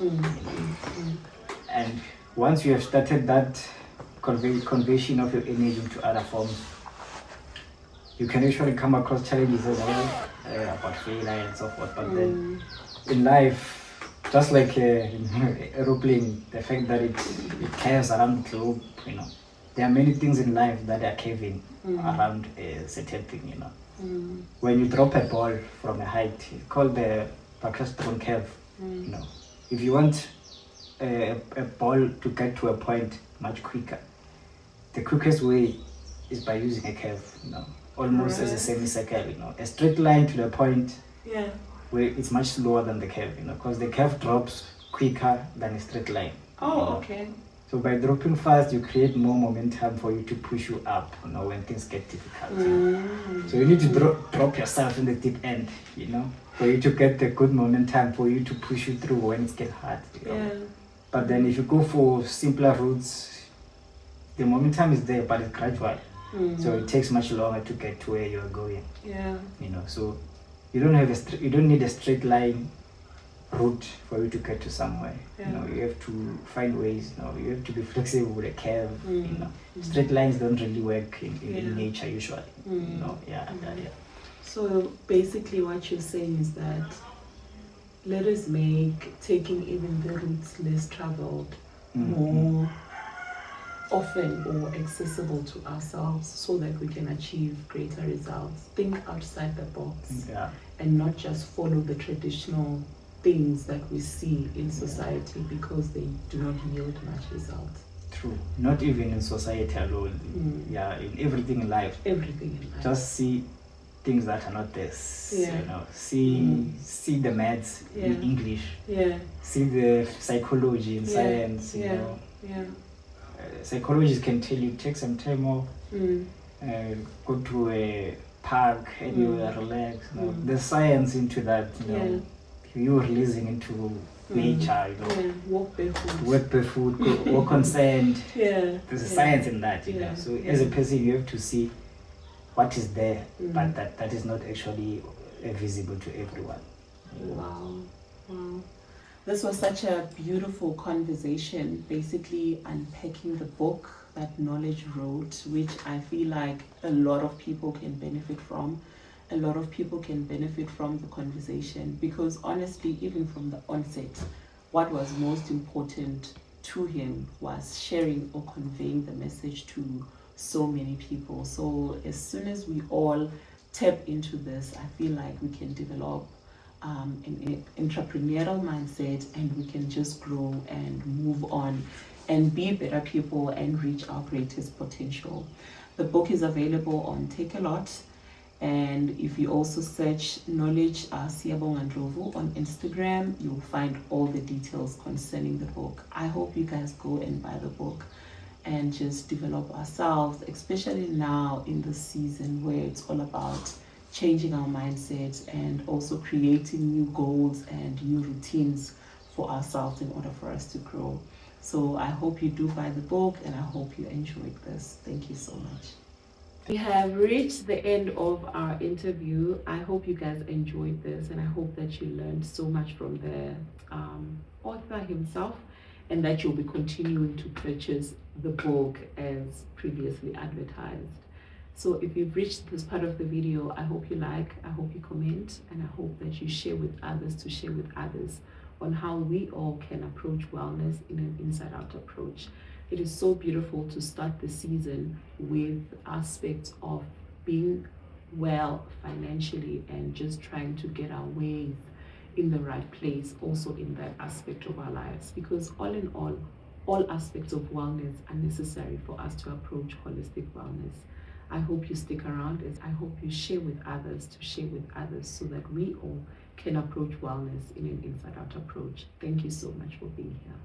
And once you have started that conversion of your energy into other forms, you can actually come across challenges as well, about failure and so forth. But then in life, just like aeroplane, the fact that it curves around the globe, there are many things in life that are curving around a certain thing, When you drop a ball from a height, it's called the Parkinson curve. If you want a ball to get to a point much quicker, the quickest way is by using a curve, almost as a semicircle, a straight line to the point where it's much slower than the curve, because the curve drops quicker than a straight line. Oh, okay. So by dropping fast, you create more momentum for you to push you up, when things get difficult. So you need to drop yourself in the deep end, for you to get the good momentum for you to push you through when it gets hard. But then if you go for simpler routes, the momentum is there, but it's gradual. So it takes much longer to get to where you're going. So you don't need a straight line route for you to get to somewhere. You have to find ways. You have to be flexible with a curve. Straight lines don't really work in nature usually. So basically, what you're saying is that let us make taking even the routes less traveled more often or accessible to ourselves, so that we can achieve greater results. Think outside the box and not just follow the traditional things that we see in society, because they do not yield much result. True. Not even in society alone. In everything in life. Just see things that are not there. See the maths in English. See the psychology in science. Psychologists can tell you, take some time off, go to a park, anywhere, relax. There's science into that. You're releasing into nature. Walk barefoot. Walk barefoot. Walk on sand. There's a science in that. So as a person, you have to see what is there, but that is not actually visible to everyone. Wow. This was such a beautiful conversation, basically unpacking the book that Knowledge wrote, which I feel like a lot of people can benefit from. A lot of people can benefit from the conversation, because honestly, even from the onset, what was most important to him was sharing or conveying the message to so many people. So as soon as we all tap into this, I feel like we can develop an entrepreneurial mindset, and we can just grow and move on and be better people and reach our greatest potential. The book is available on Take a Lot, and if you also search Knowledge Siyabonga Ndlovu on Instagram, you'll find all the details concerning the book. I hope you guys go and buy the book and just develop ourselves, especially now in the season where it's all about changing our mindsets and also creating new goals and new routines for ourselves in order for us to grow. So I hope you do buy the book, and I hope you enjoyed this. Thank you so much. We have reached the end of our interview. I hope you guys enjoyed this, and I hope that you learned so much from the author himself, and that you'll be continuing to purchase the book as previously advertised. So if you've reached this part of the video, I hope you like, I hope you comment, and I hope that you share with others to share with others on how we all can approach wellness in an inside-out approach. It is so beautiful to start the season with aspects of being well financially and just trying to get our ways in the right place also in that aspect of our lives, because all in all aspects of wellness are necessary for us to approach holistic wellness. I hope you stick around, as I hope you share with others to share with others so that we all can approach wellness in an inside out approach. Thank you so much for being here.